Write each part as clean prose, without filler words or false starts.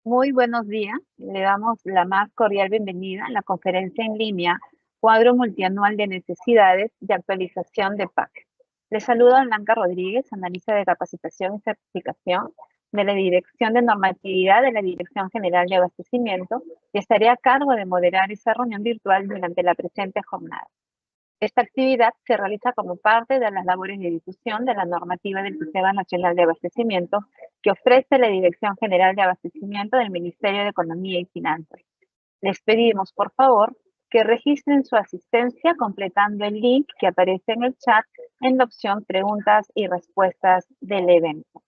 Muy buenos días. Le damos la más cordial bienvenida a la conferencia en línea Cuadro Multianual de Necesidades de Actualización de PAC. Le saluda Blanca Rodríguez, analista de capacitación y certificación de la Dirección de Normatividad de la Dirección General de Abastecimiento, y estaré a cargo de moderar esa reunión virtual durante la presente jornada. Esta actividad se realiza como parte de las labores de difusión de la normativa del Sistema Nacional de Abastecimiento que ofrece la Dirección General de Abastecimiento del Ministerio de Economía y Finanzas. Les pedimos, por favor, que registren su asistencia completando el link que aparece en el chat en la opción Preguntas y Respuestas del evento.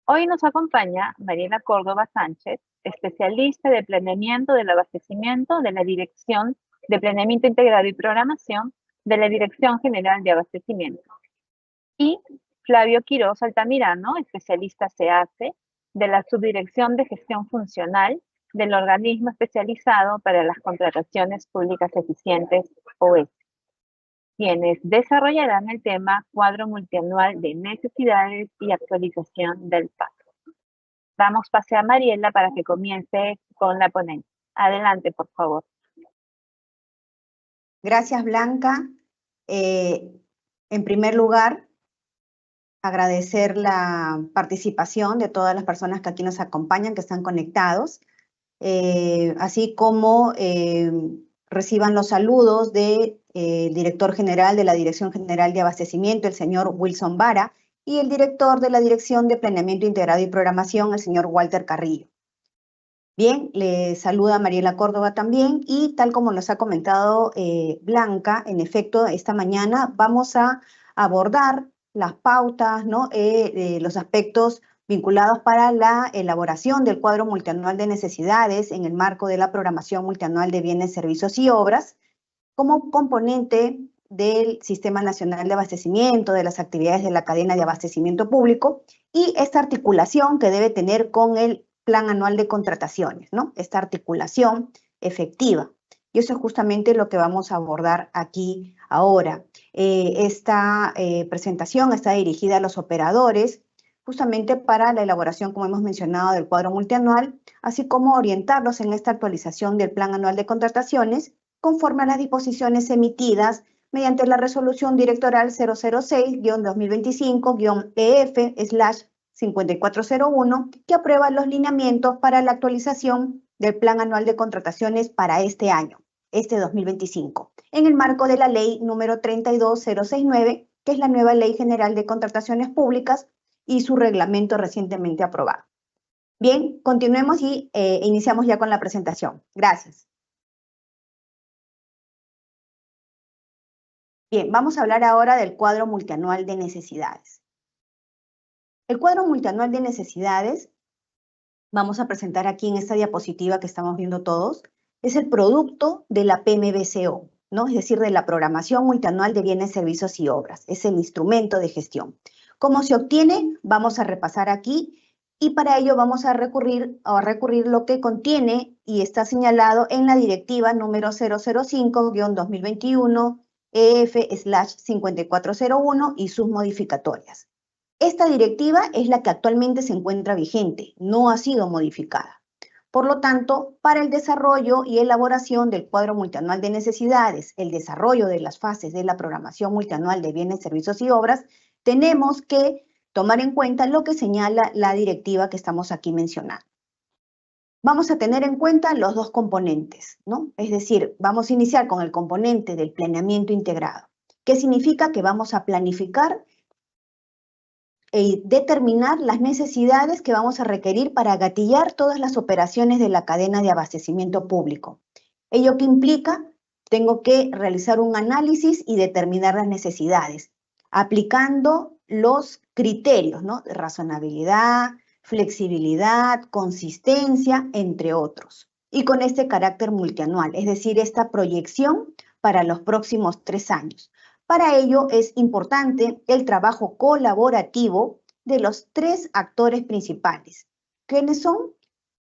Hoy nos acompaña Mariela Córdoba Sánchez, especialista de planeamiento del abastecimiento de la Dirección de Planeamiento Integrado y Programación de la Dirección General de Abastecimiento. Y Flavio Quiroz Altamirano, especialista CACE de la Subdirección de Gestión Funcional del Organismo Especializado para las Contrataciones Públicas Eficientes, OES, quienes desarrollarán el tema Cuadro Multianual de Necesidades y Actualización del PAC. Damos pase a Mariela para que comience con la ponencia. Adelante, por favor. Gracias, Blanca. En primer lugar, agradecer la participación de todas las personas que aquí nos acompañan, que están conectados, así como reciban los saludos del director general de la Dirección General de Abastecimiento, el señor Wilson Vara, y el director de la Dirección de Planeamiento Integrado y Programación, el señor Walter Carrillo. Bien, le saluda Mariela Córdoba también, y tal como nos ha comentado Blanca, en efecto, esta mañana vamos a abordar las pautas, ¿no? Los aspectos vinculados para la elaboración del cuadro multianual de necesidades en el marco de la programación multianual de bienes, servicios y obras, como componente del Sistema Nacional de Abastecimiento, de las actividades de la cadena de abastecimiento público, y esta articulación que debe tener con el Plan Anual de Contrataciones, ¿no? Esta articulación efectiva. Y eso es justamente lo que vamos a abordar aquí ahora. Esta presentación está dirigida a los operadores, justamente para la elaboración, como hemos mencionado, del cuadro multianual, así como orientarlos en esta actualización del Plan Anual de Contrataciones, conforme a las disposiciones emitidas mediante la Resolución Directoral 006-2025-EF/5401, que aprueba los lineamientos para la actualización del Plan Anual de Contrataciones para este año, este 2025, en el marco de la Ley número 32069, que es la nueva Ley General de Contrataciones Públicas, y su reglamento recientemente aprobado. Bien, continuemos y iniciamos ya con la presentación. Gracias. Bien, vamos a hablar ahora del cuadro multianual de necesidades. El cuadro multianual de necesidades, vamos a presentar aquí en esta diapositiva que estamos viendo todos, es el producto de la PMBCO, ¿no? Es decir, de la Programación Multianual de Bienes, Servicios y Obras. Es el instrumento de gestión. ¿Cómo se obtiene? Vamos a repasar aquí, y para ello vamos a recurrir lo que contiene y está señalado en la directiva número 005-2021 EF/5401 y sus modificatorias. Esta directiva es la que actualmente se encuentra vigente, no ha sido modificada. Por lo tanto, para el desarrollo y elaboración del cuadro multianual de necesidades, el desarrollo de las fases de la programación multianual de bienes, servicios y obras, tenemos que tomar en cuenta lo que señala la directiva que estamos aquí mencionando. Vamos a tener en cuenta los dos componentes, ¿no? Es decir, vamos a iniciar con el componente del planeamiento integrado. ¿Qué significa? Que vamos a planificar y determinar las necesidades que vamos a requerir para gatillar todas las operaciones de la cadena de abastecimiento público. ¿Ello qué implica? Tengo que realizar un análisis y determinar las necesidades, aplicando los criterios, ¿no? De razonabilidad, flexibilidad, consistencia, entre otros. Y con este carácter multianual, es decir, esta proyección para los próximos 3 años. Para ello es importante el trabajo colaborativo de los 3 actores principales. ¿Quiénes son?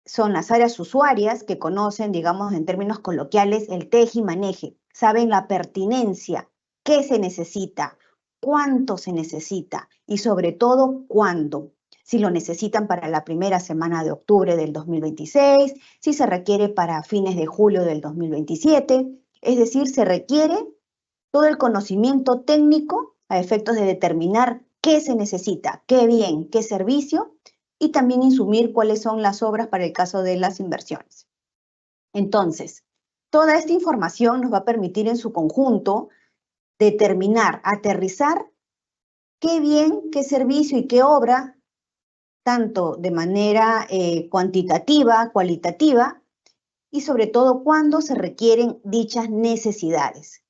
Son las áreas usuarias, que conocen, digamos, en términos coloquiales, el teje y maneje. Saben la pertinencia, qué se necesita, cuánto se necesita y sobre todo cuándo. si lo necesitan para la primera semana de octubre del 2026, si se requiere para fines de julio del 2027, es decir, se requiere todo el conocimiento técnico a efectos de determinar qué se necesita, qué bien, qué servicio, y también insumir cuáles son las obras para el caso de las inversiones. Entonces, toda esta información nos va a permitir en su conjunto determinar, aterrizar qué bien, qué servicio y qué obra, tanto de manera cuantitativa, cualitativa, y sobre todo cuándo se requieren dichas necesidades.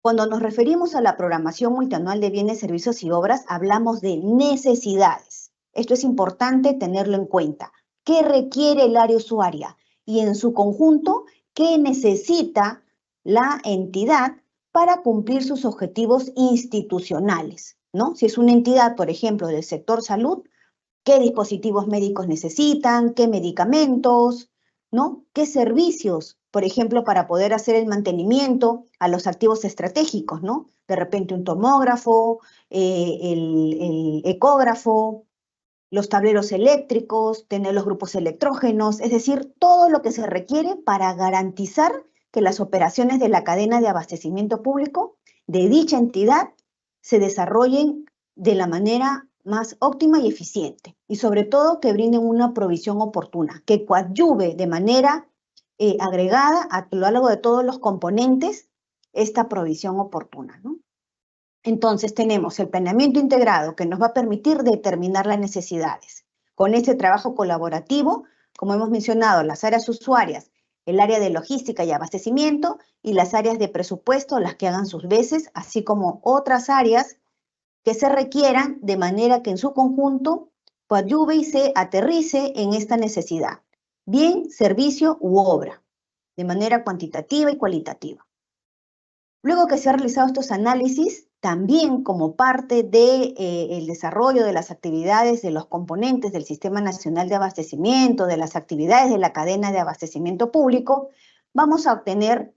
Cuando nos referimos a la programación multianual de bienes, servicios y obras, hablamos de necesidades. Esto es importante tenerlo en cuenta. ¿Qué requiere el área usuaria? Y en su conjunto, ¿qué necesita la entidad para cumplir sus objetivos institucionales? ¿No? Si es una entidad, por ejemplo, del sector salud, ¿qué dispositivos médicos necesitan? ¿Qué medicamentos? ¿No? ¿Qué servicios? Por ejemplo, para poder hacer el mantenimiento a los activos estratégicos, ¿no? De repente un tomógrafo, el ecógrafo, los tableros eléctricos, tener los grupos electrógenos, es decir, todo lo que se requiere para garantizar que las operaciones de la cadena de abastecimiento público de dicha entidad se desarrollen de la manera más óptima y eficiente, y sobre todo que brinden una provisión oportuna, que coadyuve de manera agregada a lo largo de todos los componentes esta provisión oportuna, ¿no? Entonces tenemos el planeamiento integrado que nos va a permitir determinar las necesidades. Con este trabajo colaborativo, como hemos mencionado, las áreas usuarias, el área de logística y abastecimiento y las áreas de presupuesto, las que hagan sus veces, así como otras áreas que se requieran de manera que en su conjunto coadyuve y se aterrice en esta necesidad, bien, servicio u obra, de manera cuantitativa y cualitativa. Luego que se han realizado estos análisis, también como parte del desarrollo de las actividades de los componentes del Sistema Nacional de Abastecimiento, de las actividades de la cadena de abastecimiento público, vamos a obtener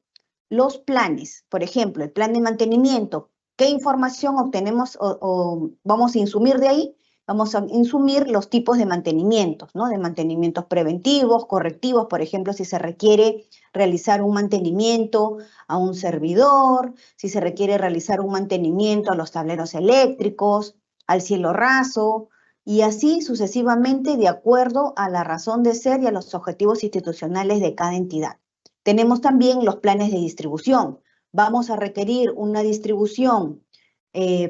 los planes. Por ejemplo, el plan de mantenimiento. ¿Qué información obtenemos o vamos a insumir de ahí? Vamos a insumir los tipos de mantenimientos, ¿no? De mantenimientos preventivos, correctivos, por ejemplo, si se requiere realizar un mantenimiento a un servidor, si se requiere realizar un mantenimiento a los tableros eléctricos, al cielo raso, y así sucesivamente de acuerdo a la razón de ser y a los objetivos institucionales de cada entidad. Tenemos también los planes de distribución. Vamos a requerir una distribución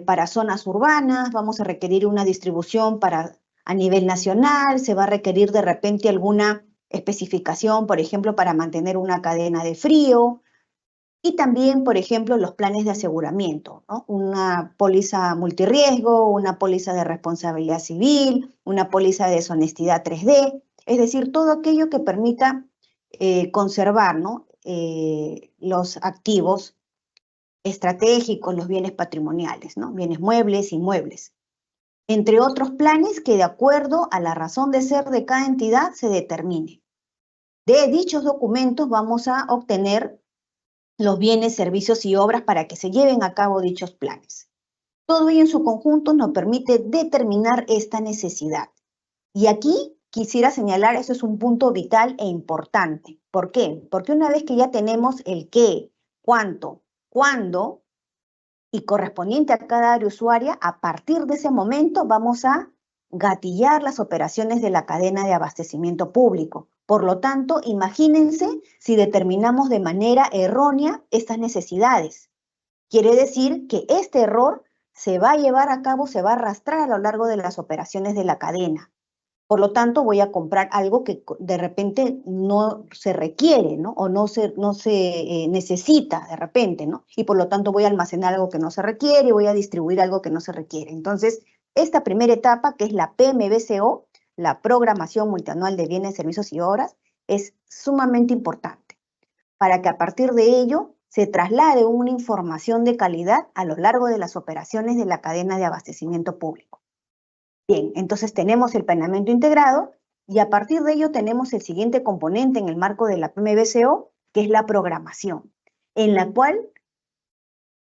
para zonas urbanas, vamos a requerir una distribución a nivel nacional, se va a requerir de repente alguna especificación, por ejemplo, para mantener una cadena de frío, y también, por ejemplo, los planes de aseguramiento, ¿no? Una póliza multirriesgo, una póliza de responsabilidad civil, una póliza de deshonestidad 3D, es decir, todo aquello que permita conservar, ¿no? Los activos estratégicos, los bienes patrimoniales, ¿no? Bienes muebles, inmuebles, entre otros planes que de acuerdo a la razón de ser de cada entidad se determine. De dichos documentos vamos a obtener los bienes, servicios y obras para que se lleven a cabo dichos planes. Todo ello en su conjunto nos permite determinar esta necesidad. Y aquí quisiera señalar, eso es un punto vital e importante. ¿Por qué? Porque una vez que ya tenemos el qué, cuánto, cuándo, y correspondiente a cada área usuaria, a partir de ese momento vamos a gatillar las operaciones de la cadena de abastecimiento público. Por lo tanto, imagínense si determinamos de manera errónea estas necesidades. Quiere decir que este error se va a llevar a cabo, se va a arrastrar a lo largo de las operaciones de la cadena. Por lo tanto, voy a comprar algo que de repente no se requiere, ¿no? O no se necesita de repente, ¿no? Y por lo tanto voy a almacenar algo que no se requiere y voy a distribuir algo que no se requiere. Entonces, esta primera etapa, que es la PMBCO, la Programación Multianual de Bienes, Servicios y Obras, es sumamente importante para que a partir de ello se traslade una información de calidad a lo largo de las operaciones de la cadena de abastecimiento público. Bien, entonces tenemos el planeamiento integrado y a partir de ello tenemos el siguiente componente en el marco de la PMBCO, que es la programación, en la cual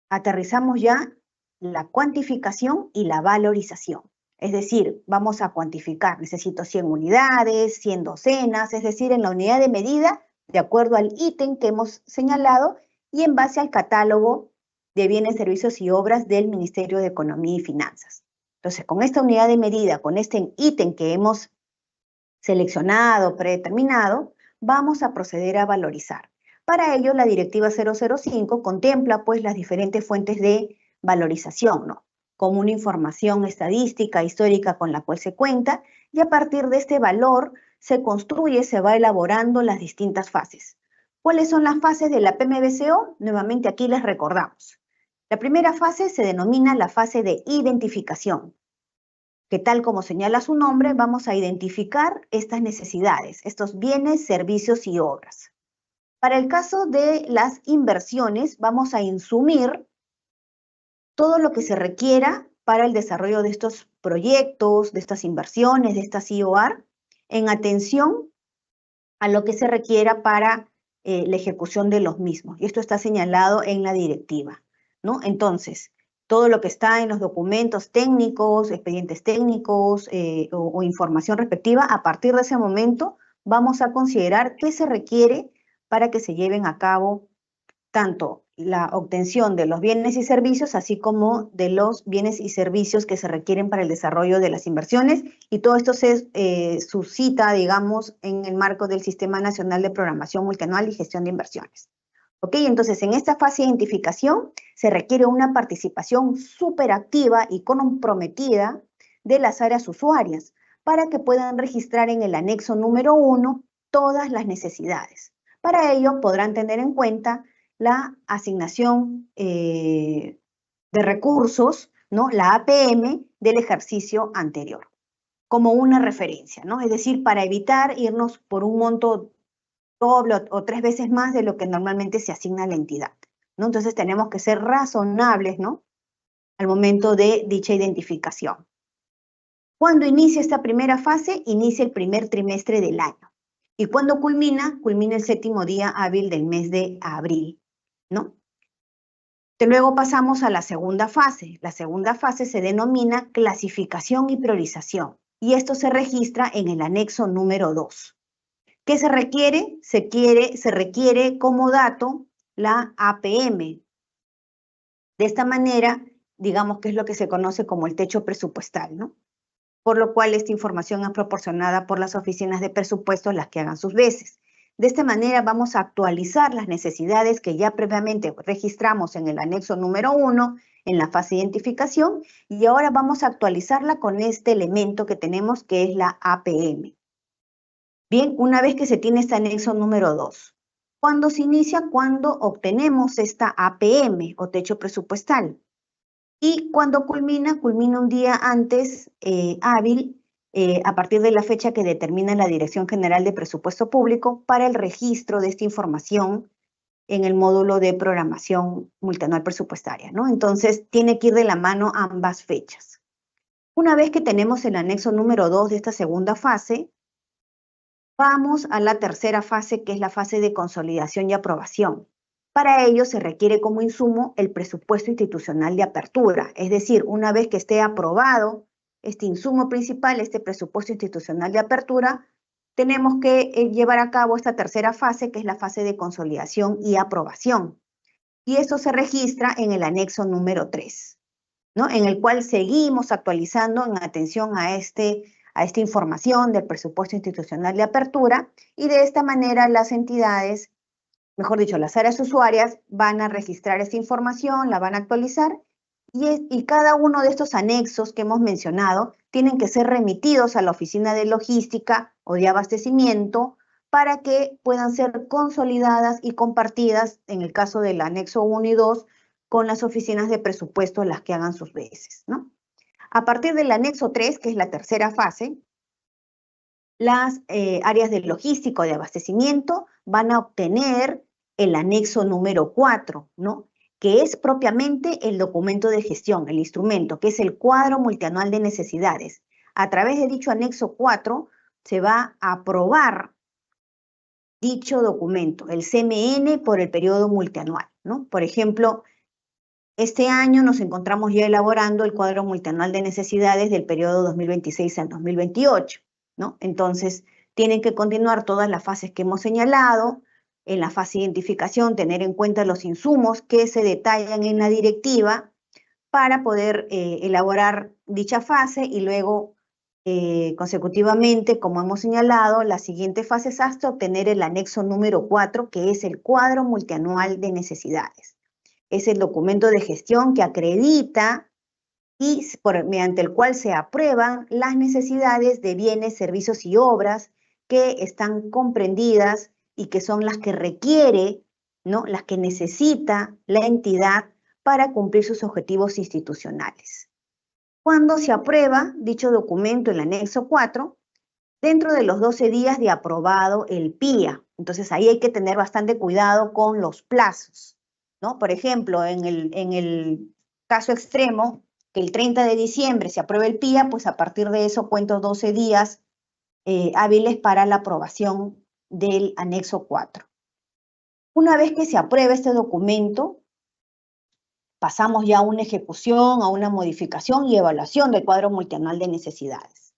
aterrizamos ya la cuantificación y la valorización. Es decir, vamos a cuantificar, necesito 100 unidades, 100 docenas, es decir, en la unidad de medida, de acuerdo al ítem que hemos señalado y en base al catálogo de bienes, servicios y obras del Ministerio de Economía y Finanzas. Entonces, con esta unidad de medida, con este ítem que hemos seleccionado, predeterminado, vamos a proceder a valorizar. Para ello, la Directiva 005 contempla pues las diferentes fuentes de valorización, ¿no? Como una información estadística, histórica con la cual se cuenta, y a partir de este valor se construye, se va elaborando las distintas fases. ¿Cuáles son las fases de la PMBCO? Nuevamente aquí les recordamos. La primera fase se denomina la fase de identificación, que tal como señala su nombre, vamos a identificar estas necesidades, estos bienes, servicios y obras. Para el caso de las inversiones, vamos a insumir todo lo que se requiera para el desarrollo de estos proyectos, de estas inversiones, de estas IOR, en atención a lo que se requiera para la ejecución de los mismos. Y esto está señalado en la directiva, ¿no? Entonces, todo lo que está en los documentos técnicos, expedientes técnicos o información respectiva, a partir de ese momento vamos a considerar qué se requiere para que se lleven a cabo tanto la obtención de los bienes y servicios, así como de los bienes y servicios que se requieren para el desarrollo de las inversiones, y todo esto se suscita, digamos, en el marco del Sistema Nacional de Programación Multianual y Gestión de Inversiones. ¿Ok? Entonces, en esta fase de identificación se requiere una participación súper activa y comprometida de las áreas usuarias para que puedan registrar en el anexo número 1 todas las necesidades. Para ello, podrán tener en cuenta la asignación de recursos, ¿no? La APM del ejercicio anterior, como una referencia, ¿no? Es decir, para evitar irnos por un monto doble o 3 veces más de lo que normalmente se asigna a la entidad, ¿no? Entonces tenemos que ser razonables, ¿no? Al momento de dicha identificación. ¿Cuándo inicia esta primera fase? Inicia el primer trimestre del año. ¿Y cuándo culmina? Culmina el 7º día hábil del mes de abril, ¿no? Luego pasamos a la segunda fase. La segunda fase se denomina clasificación y priorización, y esto se registra en el anexo número 2. ¿Qué se requiere? Se requiere como dato la APM. De esta manera, digamos que es lo que se conoce como el techo presupuestal, ¿no? Por lo cual esta información es proporcionada por las oficinas de presupuestos, las que hagan sus veces. De esta manera vamos a actualizar las necesidades que ya previamente registramos en el anexo número 1, en la fase de identificación, y ahora vamos a actualizarla con este elemento que tenemos, que es la APM. Bien, una vez que se tiene este anexo número 2, ¿cuándo se inicia? Cuando obtenemos esta APM o techo presupuestal. Y cuando culmina un día antes hábil, a partir de la fecha que determina la Dirección General de Presupuesto Público para el registro de esta información en el módulo de programación multianual presupuestaria, ¿no? Entonces, tiene que ir de la mano ambas fechas. Una vez que tenemos el anexo número 2 de esta segunda fase, vamos a la tercera fase, que es la fase de consolidación y aprobación. Para ello se requiere como insumo el presupuesto institucional de apertura, es decir, una vez que esté aprobado este insumo principal, este presupuesto institucional de apertura, tenemos que llevar a cabo esta tercera fase, que es la fase de consolidación y aprobación. Y esto se registra en el anexo número 3, ¿no? En el cual seguimos actualizando en atención a esta información del presupuesto institucional de apertura, y de esta manera las entidades, mejor dicho, las áreas usuarias van a registrar esta información, la van a actualizar, y cada uno de estos anexos que hemos mencionado tienen que ser remitidos a la oficina de logística o de abastecimiento para que puedan ser consolidadas y compartidas, en el caso del anexo 1 y 2, con las oficinas de presupuesto, las que hagan sus veces, ¿no? A partir del anexo 3, que es la tercera fase, las áreas de logística o de abastecimiento van a obtener el anexo número 4, ¿no? Que es propiamente el documento de gestión, el instrumento, que es el cuadro multianual de necesidades. A través de dicho anexo 4 se va a aprobar dicho documento, el CMN, por el periodo multianual, ¿no? Por ejemplo, Este año nos encontramos ya elaborando el cuadro multianual de necesidades del periodo 2026 al 2028, ¿no? Entonces, tienen que continuar todas las fases que hemos señalado. En la fase de identificación, tener en cuenta los insumos que se detallan en la directiva para poder elaborar dicha fase y luego, consecutivamente, como hemos señalado, la siguiente fase es hasta obtener el anexo número 4, que es el cuadro multianual de necesidades. Es el documento de gestión que acredita y mediante el cual se aprueban las necesidades de bienes, servicios y obras que están comprendidas y que son las que requiere, ¿no? Las que necesita la entidad para cumplir sus objetivos institucionales. Cuando se aprueba dicho documento, el anexo 4, dentro de los 12 días de aprobado el PIA. Entonces ahí hay que tener bastante cuidado con los plazos, ¿no? Por ejemplo, en el caso extremo, que el 30 de diciembre se apruebe el PIA, pues a partir de eso cuento 12 días hábiles para la aprobación del anexo 4. Una vez que se apruebe este documento, pasamos ya a una ejecución, a una modificación y evaluación del cuadro multianual de necesidades.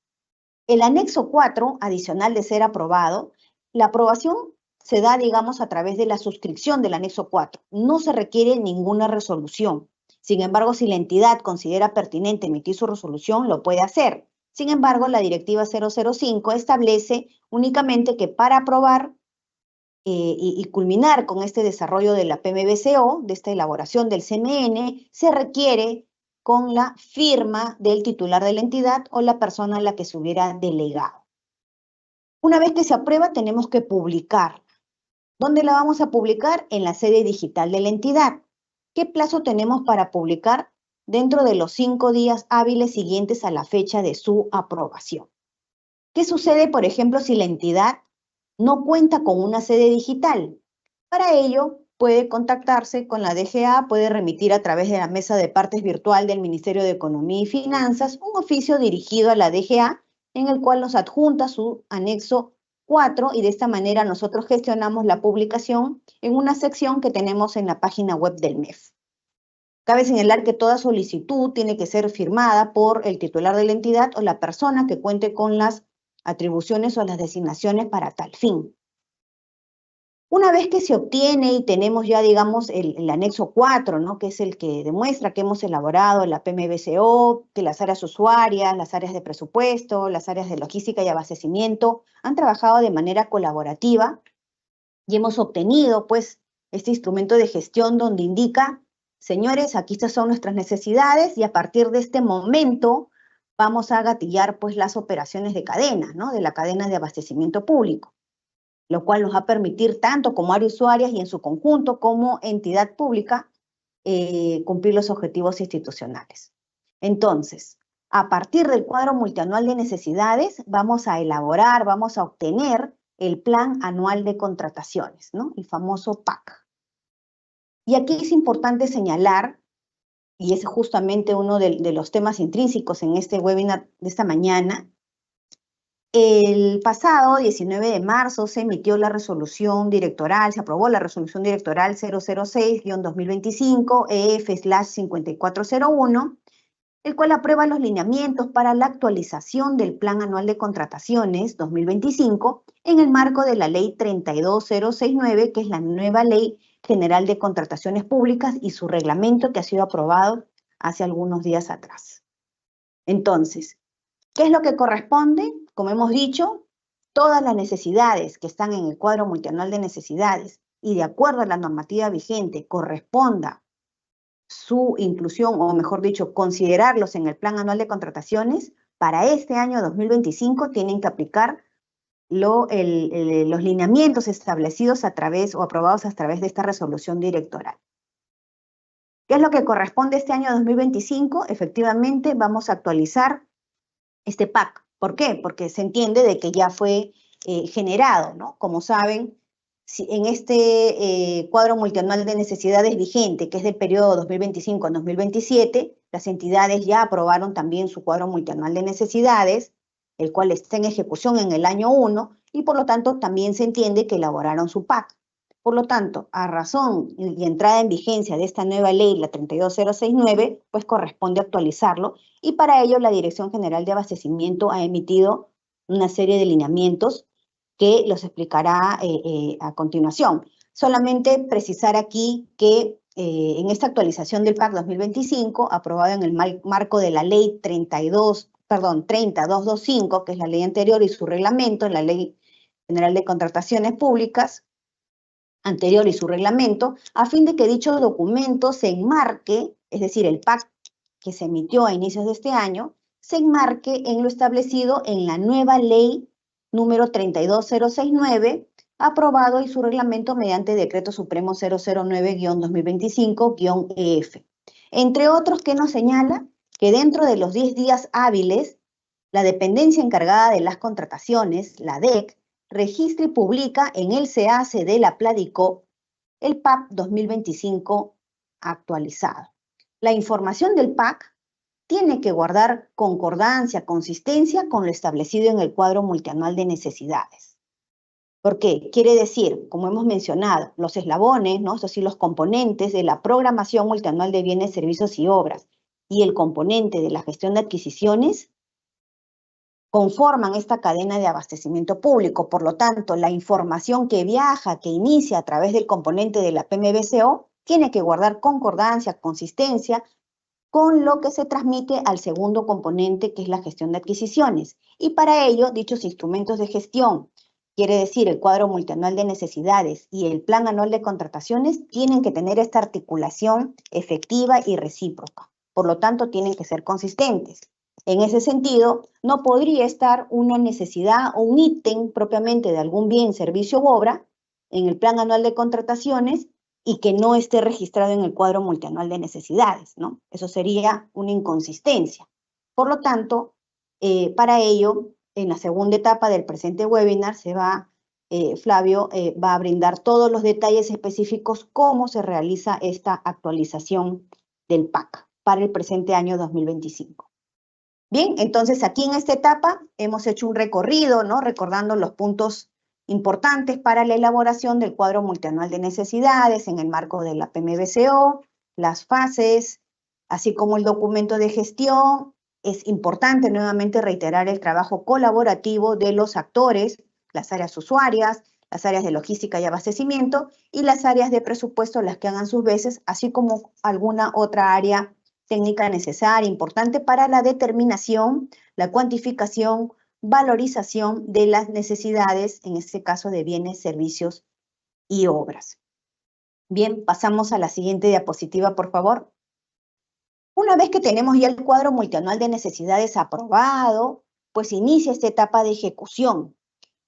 El anexo 4, adicional de ser aprobado, la aprobación se da, digamos, a través de la suscripción del anexo 4. No se requiere ninguna resolución. Sin embargo, si la entidad considera pertinente emitir su resolución, lo puede hacer. Sin embargo, la Directiva 005 establece únicamente que para aprobar y culminar con este desarrollo de la PMBCO, de esta elaboración del CMN, se requiere con la firma del titular de la entidad o la persona a la que se hubiera delegado. Una vez que se aprueba, tenemos que publicar. ¿Dónde la vamos a publicar? En la sede digital de la entidad. ¿Qué plazo tenemos para publicar? Dentro de los 5 días hábiles siguientes a la fecha de su aprobación. ¿Qué sucede, por ejemplo, si la entidad no cuenta con una sede digital? Para ello, puede contactarse con la DGA, puede remitir a través de la mesa de partes virtual del Ministerio de Economía y Finanzas un oficio dirigido a la DGA en el cual nos adjunta su anexo 4 y de esta manera nosotros gestionamos la publicación en una sección que tenemos en la página web del MEF. Cabe señalar que toda solicitud tiene que ser firmada por el titular de la entidad o la persona que cuente con las atribuciones o las designaciones para tal fin. Una vez que se obtiene y tenemos ya, digamos, el anexo 4, ¿no? Que es el que demuestra que hemos elaborado la PMBCO, que las áreas usuarias, las áreas de presupuesto, las áreas de logística y abastecimiento han trabajado de manera colaborativa y hemos obtenido, pues, este instrumento de gestión donde indica, señores, aquí estas son nuestras necesidades y a partir de este momento vamos a gatillar, pues, las operaciones de cadena, ¿no? De la cadena de abastecimiento público, lo cual nos va a permitir tanto como áreas usuarias y en su conjunto como entidad pública cumplir los objetivos institucionales. Entonces, a partir del cuadro multianual de necesidades, vamos a elaborar, vamos a obtener el Plan Anual de Contrataciones, ¿no? El famoso PAC. Y aquí es importante señalar, y es justamente uno de los temas intrínsecos en este webinar de esta mañana, el pasado 19 de marzo se emitió la resolución directoral, se aprobó la resolución directoral 006-2025 EF/5401, el cual aprueba los lineamientos para la actualización del Plan Anual de Contrataciones 2025 en el marco de la Ley 32069, que es la nueva Ley General de Contrataciones Públicas y su reglamento que ha sido aprobado hace algunos días atrás. Entonces, ¿qué es lo que corresponde? Como hemos dicho, todas las necesidades que están en el cuadro multianual de necesidades y de acuerdo a la normativa vigente corresponda su inclusión, o mejor dicho, considerarlos en el Plan Anual de Contrataciones, para este año 2025 tienen que aplicar los lineamientos establecidos a través o aprobados a través de esta resolución directoral. ¿Qué es lo que corresponde este año 2025? Efectivamente, vamos a actualizar este PAC. ¿Por qué? Porque se entiende de que ya fue generado, ¿no? Como saben, en este cuadro multianual de necesidades vigente, que es del periodo 2025 a 2027, las entidades ya aprobaron también su cuadro multianual de necesidades, el cual está en ejecución en el año 1, y por lo tanto también se entiende que elaboraron su PAC. Por lo tanto, a razón y entrada en vigencia de esta nueva ley, la 32069, pues corresponde actualizarlo y para ello la Dirección General de Abastecimiento ha emitido una serie de lineamientos que los explicará a continuación. Solamente precisar aquí que en esta actualización del PAC 2025, aprobada en el marco de la ley 30225, que es la ley anterior, y su reglamento, la Ley General de Contrataciones Públicas, anterior y su reglamento, a fin de que dicho documento se enmarque, es decir, el PAC que se emitió a inicios de este año, se enmarque en lo establecido en la nueva ley número 32069, aprobado y su reglamento mediante Decreto Supremo 009-2025-EF. Entre otros, que nos señala que dentro de los 10 días hábiles, la dependencia encargada de las contrataciones, la DEC, registra y publica en el SEACE de la PLADICO el PAC 2025 actualizado. La información del PAC tiene que guardar concordancia, consistencia con lo establecido en el cuadro multianual de necesidades. ¿Por qué? Quiere decir, como hemos mencionado, los eslabones, ¿no? Es decir, los componentes de la programación multianual de bienes, servicios y obras y el componente de la gestión de adquisiciones conforman esta cadena de abastecimiento público. Por lo tanto, la información que viaja, que inicia a través del componente de la PMBCO, tiene que guardar concordancia, consistencia con lo que se transmite al segundo componente, que es la gestión de adquisiciones. Y para ello, dichos instrumentos de gestión, quiere decir el cuadro multianual de necesidades y el plan anual de contrataciones, tienen que tener esta articulación efectiva y recíproca. Por lo tanto, tienen que ser consistentes. En ese sentido, no podría estar una necesidad o un ítem propiamente de algún bien, servicio u obra en el plan anual de contrataciones y que no esté registrado en el cuadro multianual de necesidades, ¿no? Eso sería una inconsistencia. Por lo tanto, para ello, en la segunda etapa del presente webinar, Flavio va a brindar todos los detalles específicos cómo se realiza esta actualización del PAC para el presente año 2025. Bien, entonces aquí en esta etapa hemos hecho un recorrido, ¿no? Recordando los puntos importantes para la elaboración del cuadro multianual de necesidades en el marco de la PMBCO, las fases, así como el documento de gestión. Es importante nuevamente reiterar el trabajo colaborativo de los actores, las áreas usuarias, las áreas de logística y abastecimiento y las áreas de presupuesto, las que hagan sus veces, así como alguna otra área técnica necesaria, importante para la determinación, la cuantificación, valorización de las necesidades, en este caso de bienes, servicios y obras. Bien, pasamos a la siguiente diapositiva, por favor. Una vez que tenemos ya el cuadro multianual de necesidades aprobado, pues inicia esta etapa de ejecución.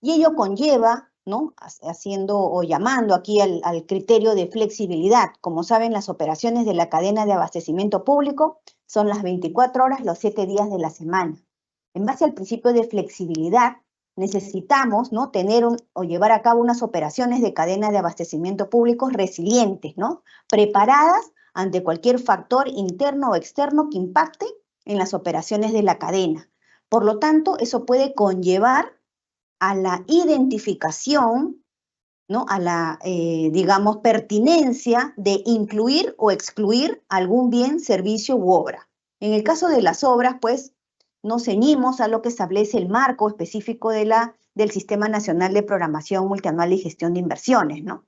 Y ello conlleva, ¿no? Haciendo o llamando aquí al criterio de flexibilidad. Como saben, las operaciones de la cadena de abastecimiento público son las 24 horas, los 7 días de la semana. En base al principio de flexibilidad, necesitamos, ¿no? tener o llevar a cabo unas operaciones de cadena de abastecimiento público resilientes, ¿no? Preparadas ante cualquier factor interno o externo que impacte en las operaciones de la cadena. Por lo tanto, eso puede conllevar a la identificación, ¿no? A la, digamos, pertinencia de incluir o excluir algún bien, servicio u obra. En el caso de las obras, pues, nos ceñimos a lo que establece el marco específico del Sistema Nacional de Programación Multianual y Gestión de Inversiones, ¿no?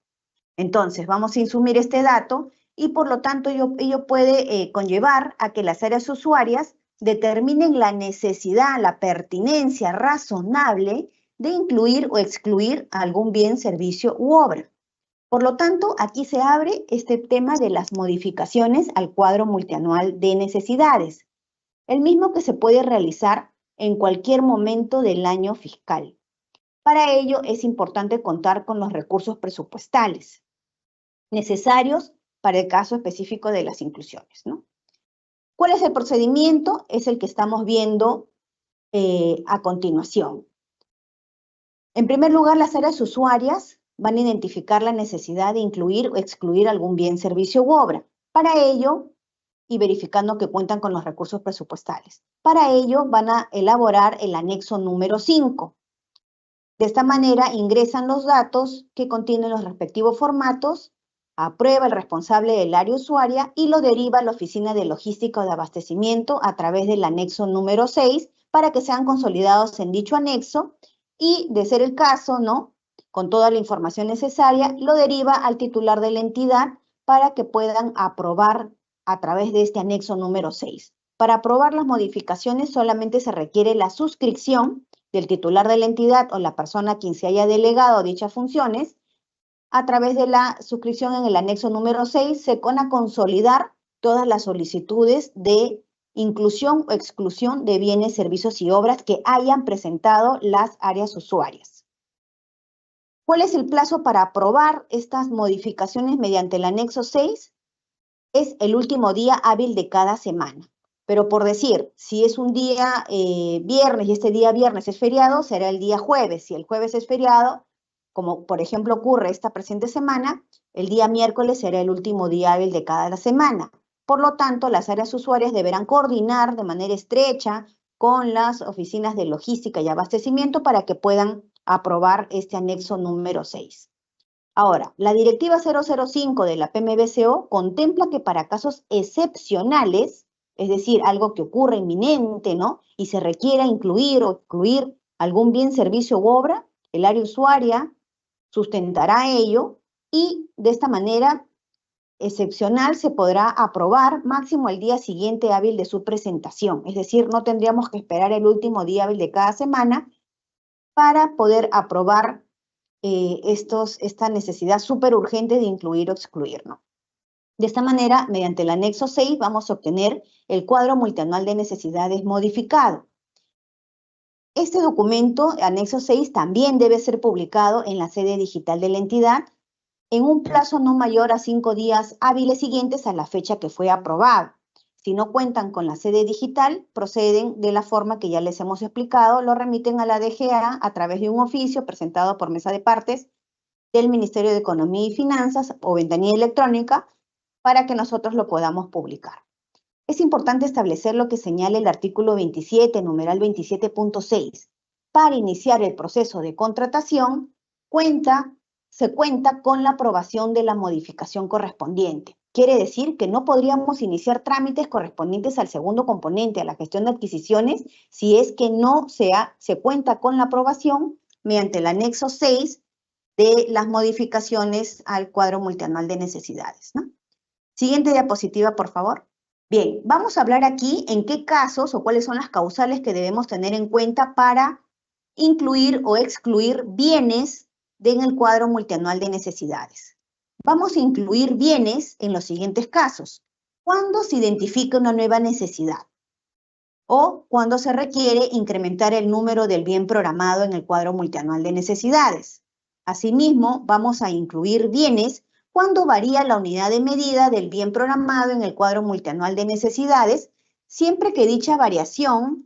Entonces, vamos a insumir este dato y, por lo tanto, ello puede conllevar a que las áreas usuarias determinen la necesidad, la pertinencia razonable de incluir o excluir algún bien, servicio u obra. Por lo tanto, aquí se abre este tema de las modificaciones al cuadro multianual de necesidades, el mismo que se puede realizar en cualquier momento del año fiscal. Para ello es importante contar con los recursos presupuestales necesarios para el caso específico de las inclusiones, ¿no? ¿Cuál es el procedimiento? Es el que estamos viendo a continuación. En primer lugar, las áreas usuarias van a identificar la necesidad de incluir o excluir algún bien, servicio u obra. Para ello, y verificando que cuentan con los recursos presupuestales. Para ello, van a elaborar el anexo número 5. De esta manera ingresan los datos que contienen los respectivos formatos, aprueba el responsable del área usuaria y lo deriva a la Oficina de Logística o de Abastecimiento a través del anexo número 6 para que sean consolidados en dicho anexo y, de ser el caso, ¿no?, con toda la información necesaria, lo deriva al titular de la entidad para que puedan aprobar a través de este anexo número 6. Para aprobar las modificaciones solamente se requiere la suscripción del titular de la entidad o la persona a quien se haya delegado dichas funciones. A través de la suscripción en el anexo número 6 se van a consolidar todas las solicitudes de inclusión o exclusión de bienes, servicios y obras que hayan presentado las áreas usuarias. ¿Cuál es el plazo para aprobar estas modificaciones mediante el anexo 6? Es el último día hábil de cada semana. Pero por decir, si es un día viernes y este día viernes es feriado, será el día jueves. Si el jueves es feriado, como por ejemplo ocurre esta presente semana, el día miércoles será el último día hábil de cada semana. Por lo tanto, las áreas usuarias deberán coordinar de manera estrecha con las oficinas de logística y abastecimiento para que puedan aprobar este anexo número 6. Ahora, la directiva 005 de la PMBCO contempla que para casos excepcionales, es decir, algo que ocurre inminente, ¿no?, y se requiera incluir o excluir algún bien, servicio u obra, el área usuaria sustentará ello y de esta manera excepcional se podrá aprobar máximo el día siguiente hábil de su presentación. Es decir, no tendríamos que esperar el último día hábil de cada semana para poder aprobar esta necesidad súper urgente de incluir o excluir, ¿no? De esta manera, mediante el anexo 6, vamos a obtener el cuadro multianual de necesidades modificado. Este documento, anexo 6, también debe ser publicado en la sede digital de la entidad en un plazo no mayor a 5 días hábiles siguientes a la fecha que fue aprobado. Si no cuentan con la sede digital, proceden de la forma que ya les hemos explicado, lo remiten a la DGA a través de un oficio presentado por mesa de partes del Ministerio de Economía y Finanzas o ventanilla electrónica para que nosotros lo podamos publicar. Es importante establecer lo que señala el artículo 27, numeral 27.6. Para iniciar el proceso de contratación, se cuenta con la aprobación de la modificación correspondiente. Quiere decir que no podríamos iniciar trámites correspondientes al segundo componente, a la gestión de adquisiciones, si es que no se cuenta con la aprobación mediante el anexo 6 de las modificaciones al cuadro multianual de necesidades, ¿no? Siguiente diapositiva, por favor. Bien, vamos a hablar aquí en qué casos o cuáles son las causales que debemos tener en cuenta para incluir o excluir bienes en el cuadro multianual de necesidades. Vamos a incluir bienes en los siguientes casos. Cuando se identifica una nueva necesidad o cuando se requiere incrementar el número del bien programado en el cuadro multianual de necesidades. Asimismo, vamos a incluir bienes cuando varía la unidad de medida del bien programado en el cuadro multianual de necesidades, siempre que dicha variación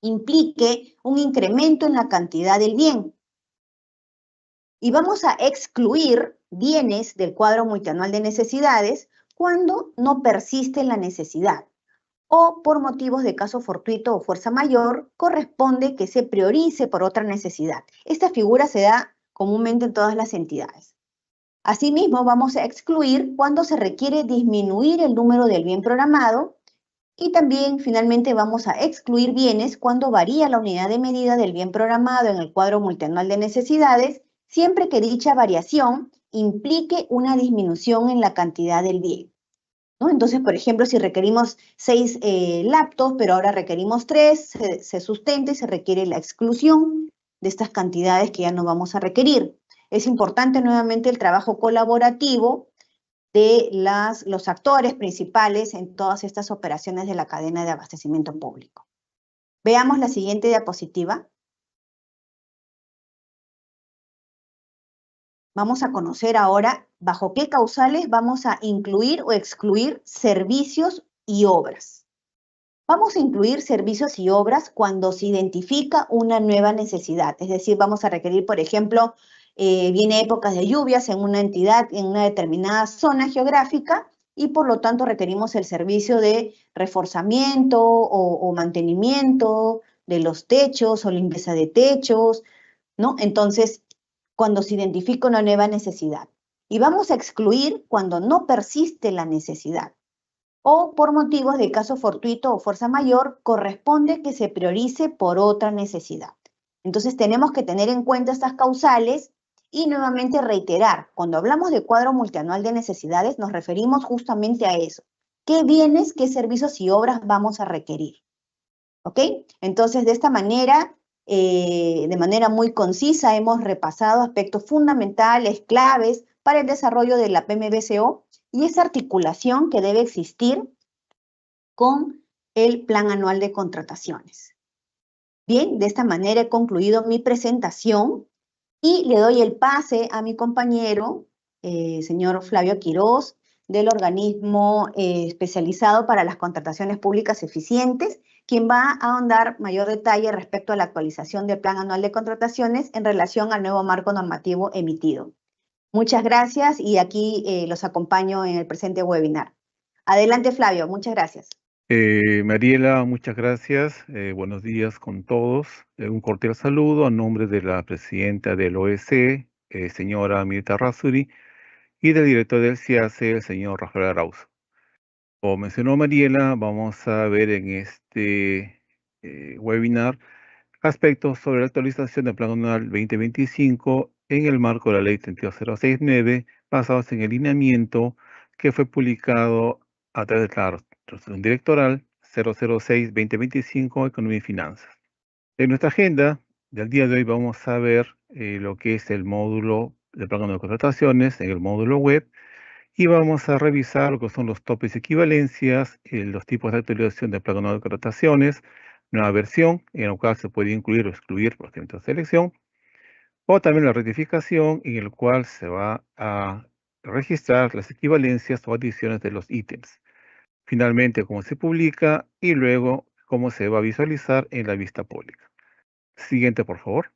implique un incremento en la cantidad del bien. Y vamos a excluir bienes del cuadro multianual de necesidades cuando no persiste la necesidad o por motivos de caso fortuito o fuerza mayor corresponde que se priorice por otra necesidad. Esta figura se da comúnmente en todas las entidades. Asimismo, vamos a excluir cuando se requiere disminuir el número del bien programado y también, finalmente, vamos a excluir bienes cuando varía la unidad de medida del bien programado en el cuadro multianual de necesidades, siempre que dicha variación implique una disminución en la cantidad del bien, ¿no? Entonces, por ejemplo, si requerimos 6 laptops, pero ahora requerimos 3, se sustenta y se requiere la exclusión de estas cantidades que ya no vamos a requerir. Es importante nuevamente el trabajo colaborativo de los actores principales en todas estas operaciones de la cadena de abastecimiento público. Veamos la siguiente diapositiva. Vamos a conocer ahora bajo qué causales vamos a incluir o excluir servicios y obras. Vamos a incluir servicios y obras cuando se identifica una nueva necesidad, es decir, vamos a requerir, por ejemplo, viene épocas de lluvias en una entidad, en una determinada zona geográfica, y por lo tanto requerimos el servicio de reforzamiento o mantenimiento de los techos o limpieza de techos, ¿no? Entonces, cuando se identifica una nueva necesidad. Y vamos a excluir cuando no persiste la necesidad. O por motivos de caso fortuito o fuerza mayor, corresponde que se priorice por otra necesidad. Entonces tenemos que tener en cuenta estas causales y nuevamente reiterar, cuando hablamos de cuadro multianual de necesidades, nos referimos justamente a eso. ¿Qué bienes, qué servicios y obras vamos a requerir? ¿Ok? Entonces, de esta manera, de manera muy concisa, hemos repasado aspectos fundamentales, claves para el desarrollo de la PMBCO y esa articulación que debe existir con el Plan Anual de Contrataciones. Bien, de esta manera he concluido mi presentación y le doy el pase a mi compañero, señor Flavio Quirós, del organismo especializado para las contrataciones públicas eficientes, quien va a ahondar mayor detalle respecto a la actualización del Plan Anual de Contrataciones en relación al nuevo marco normativo emitido. Muchas gracias y aquí los acompaño en el presente webinar. Adelante, Flavio, muchas gracias. Mariela, muchas gracias. Buenos días con todos. Un cordial saludo a nombre de la presidenta del OEC, señora Mirta Razzuri, y del director del CIACE, el señor Rafael Arauz. Como mencionó Mariela, vamos a ver en este webinar aspectos sobre la actualización del Plan Anual 2025 en el marco de la Ley 32069, basados en el lineamiento que fue publicado a través de la Resolución Directoral 006-2025, Economía y Finanzas. En nuestra agenda del día de hoy vamos a ver lo que es el módulo del Plan Anual de Contrataciones en el módulo web, y vamos a revisar lo que son los topes y equivalencias, los tipos de actualización del Plan Anual de Contrataciones, nueva versión, en la cual se puede incluir o excluir procedimientos de selección, o también la rectificación, en el cual se va a registrar las equivalencias o adiciones de los ítems. Finalmente, cómo se publica y luego cómo se va a visualizar en la vista pública. Siguiente, por favor.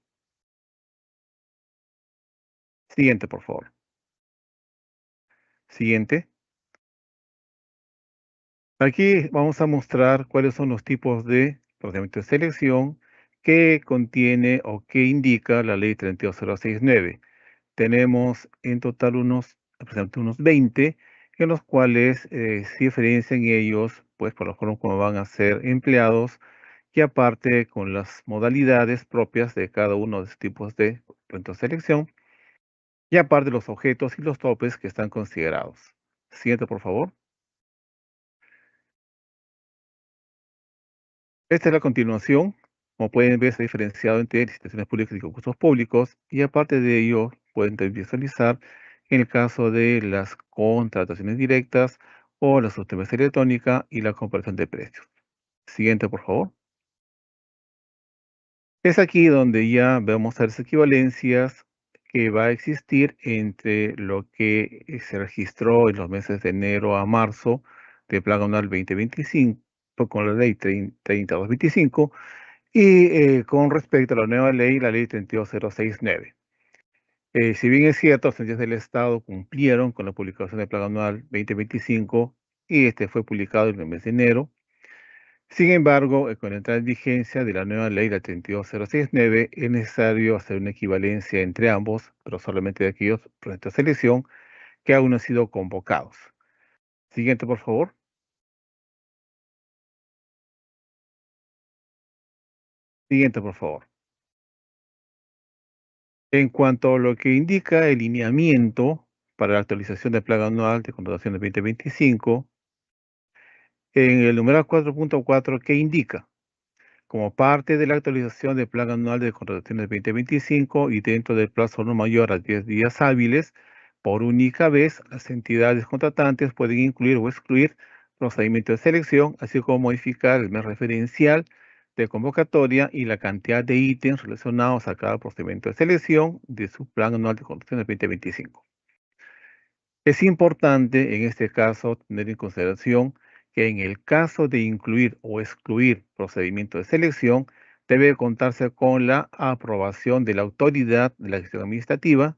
Siguiente, por favor. Siguiente. Aquí vamos a mostrar cuáles son los tipos de procedimiento de selección que contiene o que indica la ley 32069. Tenemos en total aproximadamente unos 20, en los cuales se diferencian ellos, pues por la forma como van a ser empleados, y aparte con las modalidades propias de cada uno de estos tipos de procedimientos de selección, y aparte los objetos y los topes que están considerados. Siguiente, por favor. Esta es la continuación. Como pueden ver, está diferenciado entre licitaciones públicas y concursos públicos, y aparte de ello, pueden también visualizar en el caso de las contrataciones directas o la sustitución electrónica y la comparación de precios. Siguiente, por favor. Es aquí donde ya vamos a las equivalencias que va a existir entre lo que se registró en los meses de enero a marzo del Plan Anual 2025 con la Ley 3225 y con respecto a la nueva ley, la Ley 32069. Si bien es cierto, los entes del Estado cumplieron con la publicación del Plan Anual 2025 y este fue publicado en el mes de enero. Sin embargo, con la entrada en vigencia de la nueva ley, la 32069, es necesario hacer una equivalencia entre ambos, pero solamente de aquellos proyectos de selección que aún no han sido convocados. Siguiente, por favor. Siguiente, por favor. En cuanto a lo que indica el lineamiento para la actualización del Plan Anual de Contratación de 2025, en el numeral 4.4, ¿qué indica? Como parte de la actualización del Plan Anual de Contrataciones 2025 y dentro del plazo no mayor a 10 días hábiles, por única vez, las entidades contratantes pueden incluir o excluir procedimientos de selección, así como modificar el mes referencial de convocatoria y la cantidad de ítems relacionados a cada procedimiento de selección de su Plan Anual de Contrataciones 2025. Es importante en este caso tener en consideración que en el caso de incluir o excluir procedimientos de selección, debe contarse con la aprobación de la autoridad de la gestión administrativa,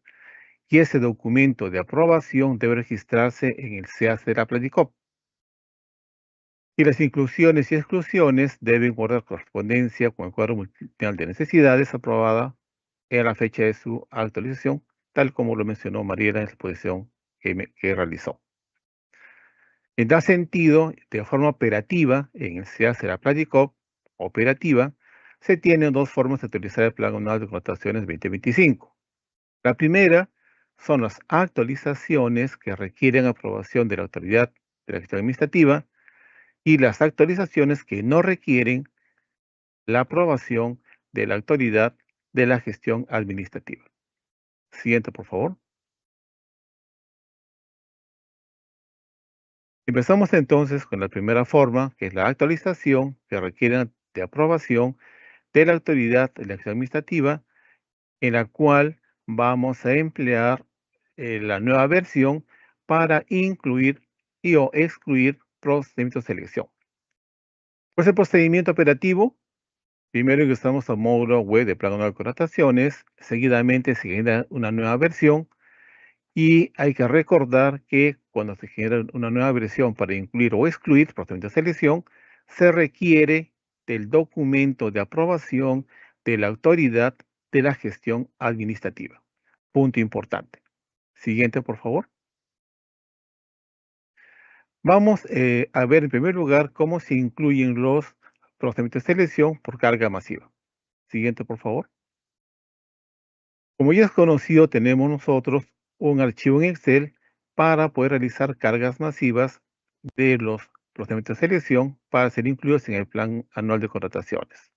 y ese documento de aprobación debe registrarse en el CEAS de la Planicop. Y las inclusiones y exclusiones deben guardar correspondencia con el cuadro multianual de necesidades aprobada en la fecha de su actualización, tal como lo mencionó Mariela en la exposición que realizó. En tal sentido, de forma operativa, en el SEAS de la Platicop operativa, se tienen dos formas de utilizar el Plan Anual de Contrataciones 2025. La primera son las actualizaciones que requieren aprobación de la autoridad de la gestión administrativa y las actualizaciones que no requieren la aprobación de la autoridad de la gestión administrativa. Siguiente, por favor. Empezamos entonces con la primera forma, que es la actualización que requiere de aprobación de la autoridad de la gestión administrativa, en la cual vamos a emplear la nueva versión para incluir y o excluir procedimientos de selección. Pues el procedimiento operativo, primero ingresamos al módulo web de Plan Anual de Contrataciones, seguidamente se genera una nueva versión y hay que recordar que cuando se genera una nueva versión para incluir o excluir procedimientos de selección, se requiere del documento de aprobación de la autoridad de la gestión administrativa. Punto importante. Siguiente, por favor. Vamos a ver en primer lugar cómo se incluyen los procedimientos de selección por carga masiva. Siguiente, por favor. Como ya es conocido, tenemos nosotros un archivo en Excel para poder realizar cargas masivas de los procedimientos de selección para ser incluidos en el plan anual de contrataciones.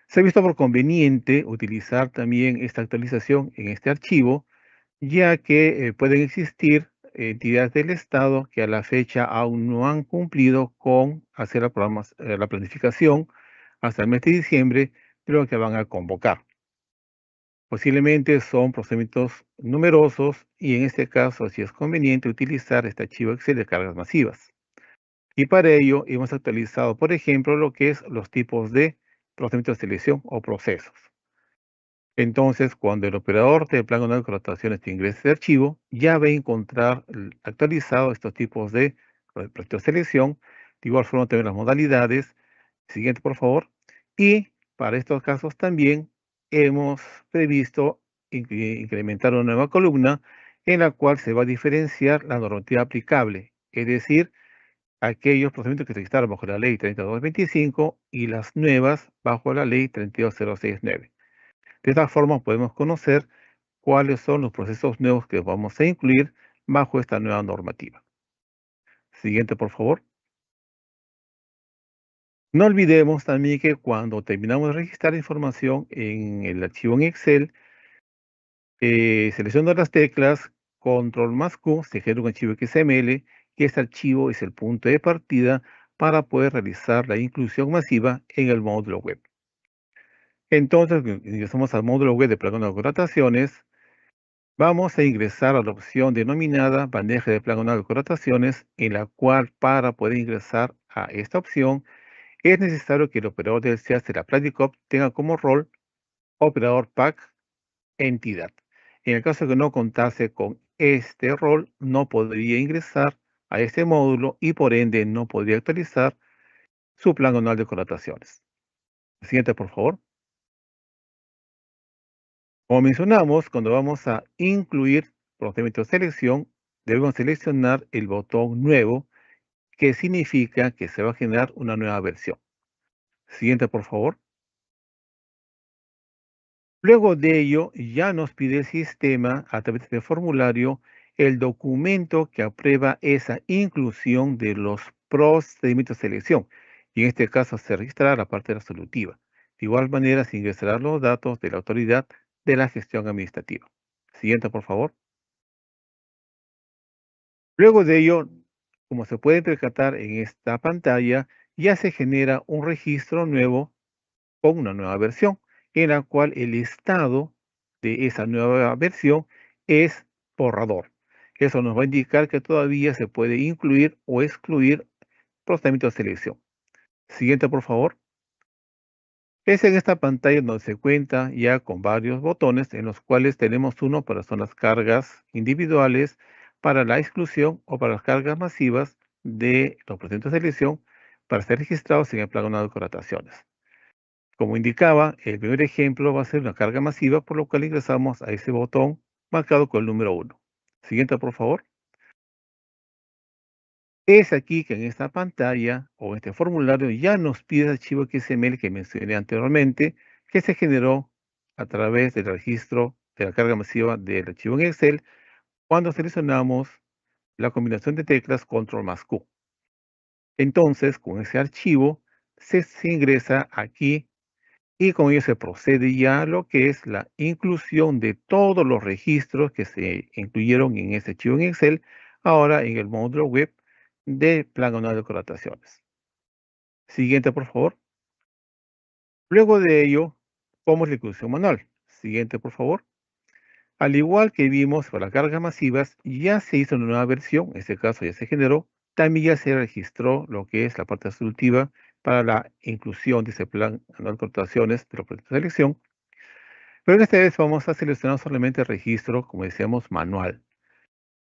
Se ha visto por conveniente utilizar también esta actualización en este archivo, ya que pueden existir entidades del Estado que a la fecha aún no han cumplido con hacer la planificación hasta el mes de diciembre, pero que van a convocar. Posiblemente son procedimientos numerosos y en este caso sí es conveniente utilizar este archivo Excel de cargas masivas. Y para ello hemos actualizado, por ejemplo, lo que es los tipos de procedimientos de selección o procesos. Entonces, cuando el operador del plan anual de contrataciones ingrese este archivo, ya va a encontrar actualizado estos tipos de procedimientos de selección. De igual forma, también las modalidades. Siguiente, por favor. Y para estos casos también hemos previsto incrementar una nueva columna en la cual se va a diferenciar la normativa aplicable, es decir, aquellos procedimientos que se registraron bajo la ley 3225 y las nuevas bajo la ley 32069. De esta forma podemos conocer cuáles son los procesos nuevos que vamos a incluir bajo esta nueva normativa. Siguiente, por favor. No olvidemos también que cuando terminamos de registrar información en el archivo en Excel, selecciono las teclas Control más Q, se genera un archivo XML y este archivo es el punto de partida para poder realizar la inclusión masiva en el módulo web. Entonces, ingresamos al módulo web de Plan de contrataciones. Vamos a ingresar a la opción denominada bandeja de Plan de contrataciones, en la cual para poder ingresar a esta opción es necesario que el operador del SEAS de la Platicop tenga como rol operador PAC entidad. En el caso de que no contase con este rol, no podría ingresar a este módulo y por ende no podría actualizar su plan anual de contrataciones. Siguiente, por favor. Como mencionamos, cuando vamos a incluir procedimientos de selección, debemos seleccionar el botón nuevo, que significa que se va a generar una nueva versión. Siguiente, por favor. Luego de ello, ya nos pide el sistema, a través del formulario, el documento que aprueba esa inclusión de los procedimientos de selección. Y en este caso se registrará la parte resolutiva. De igual manera, se ingresarán los datos de la autoridad de la gestión administrativa. Siguiente, por favor. Luego de ello, como se puede percatar en esta pantalla, ya se genera un registro nuevo con una nueva versión, en la cual el estado de esa nueva versión es borrador. Eso nos va a indicar que todavía se puede incluir o excluir procedimientos de selección. Siguiente, por favor. Es en esta pantalla donde se cuenta ya con varios botones, en los cuales tenemos uno para son las cargas individuales, para la exclusión o para las cargas masivas de los procedimientos de selección para ser registrados en el plan anual de contrataciones. Como indicaba, el primer ejemplo va a ser una carga masiva, por lo cual ingresamos a ese botón marcado con el número 1. Siguiente, por favor. Es aquí que en esta pantalla o en este formulario ya nos pide el archivo XML que mencioné anteriormente, que se generó a través del registro de la carga masiva del archivo en Excel cuando seleccionamos la combinación de teclas Control más Q. Entonces, con ese archivo se ingresa aquí y con ello se procede ya a lo que es la inclusión de todos los registros que se incluyeron en ese archivo en Excel, ahora en el módulo web de Plan Anual de Contrataciones. Siguiente, por favor. Luego de ello, vamos a la inclusión manual. Siguiente, por favor. Al igual que vimos para las cargas masivas, ya se hizo una nueva versión, en este caso ya se generó, también ya se registró lo que es la parte resolutiva para la inclusión de ese plan anual de contrataciones de los proyectos de selección. Pero esta vez vamos a seleccionar solamente el registro, como decíamos, manual.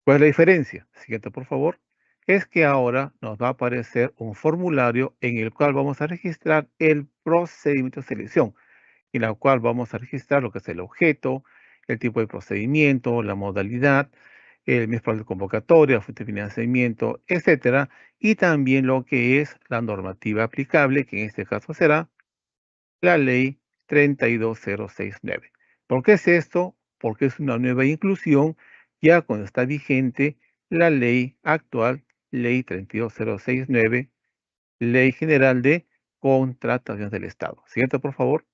¿Cuál es la diferencia? Siguiente, por favor. Es que ahora nos va a aparecer un formulario en el cual vamos a registrar el procedimiento de selección, en la cual vamos a registrar lo que es el objeto, el tipo de procedimiento, la modalidad, el mes de convocatoria, la fuente de financiamiento, etcétera, y también lo que es la normativa aplicable, que en este caso será la ley 32069. ¿Por qué es esto? Porque es una nueva inclusión ya cuando está vigente la ley actual, ley 32069, Ley General de Contrataciones del Estado. Siguiente, por favor.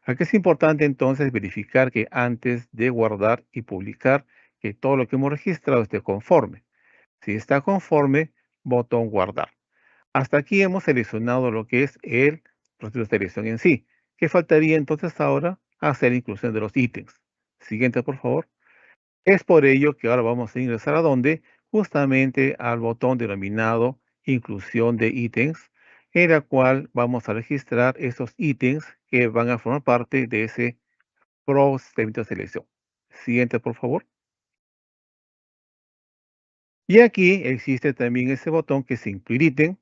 Aquí es importante entonces verificar que antes de guardar y publicar, que todo lo que hemos registrado esté conforme. Si está conforme, botón guardar. Hasta aquí hemos seleccionado lo que es el proceso de selección en sí. ¿Qué faltaría entonces ahora? Hacer la inclusión de los ítems. Siguiente, por favor. Es por ello que ahora vamos a ingresar a donde, justamente al botón denominado inclusión de ítems, en la cual vamos a registrar esos ítems que van a formar parte de ese procedimiento de selección. Siguiente, por favor. Y aquí existe también ese botón que es incluir ítem,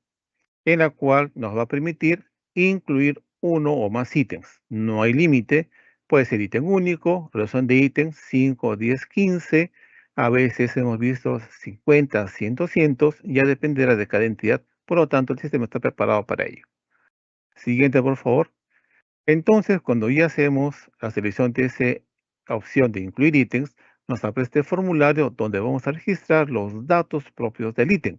en la cual nos va a permitir incluir uno o más ítems. No hay límite, puede ser ítem único, relación de ítems 5, 10, 15, a veces hemos visto 50, 100, 200, ya dependerá de cada entidad, por lo tanto el sistema está preparado para ello. Siguiente, por favor. Entonces, cuando ya hacemos la selección de esa opción de incluir ítems, nos aparece este formulario donde vamos a registrar los datos propios del ítem,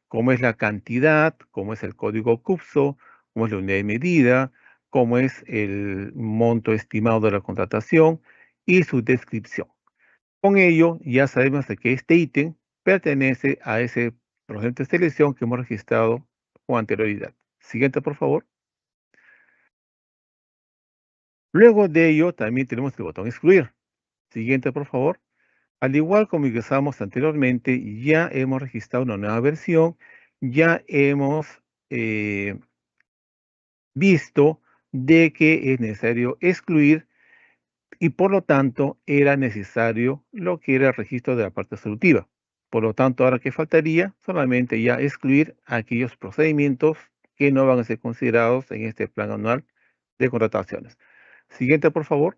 cómo es la cantidad, cómo es el código CUPSO, cómo es la unidad de medida, cómo es el monto estimado de la contratación y su descripción. Con ello, ya sabemos de que este ítem pertenece a ese procedimiento de selección que hemos registrado con anterioridad. Siguiente, por favor. Luego de ello, también tenemos el botón excluir. Siguiente, por favor. Al igual como ingresamos anteriormente, ya hemos registrado una nueva versión, ya hemos visto de que es necesario excluir y por lo tanto era necesario lo que era el registro de la parte resolutiva. Por lo tanto, ahora que faltaría solamente ya excluir aquellos procedimientos que no van a ser considerados en este plan anual de contrataciones. Siguiente, por favor.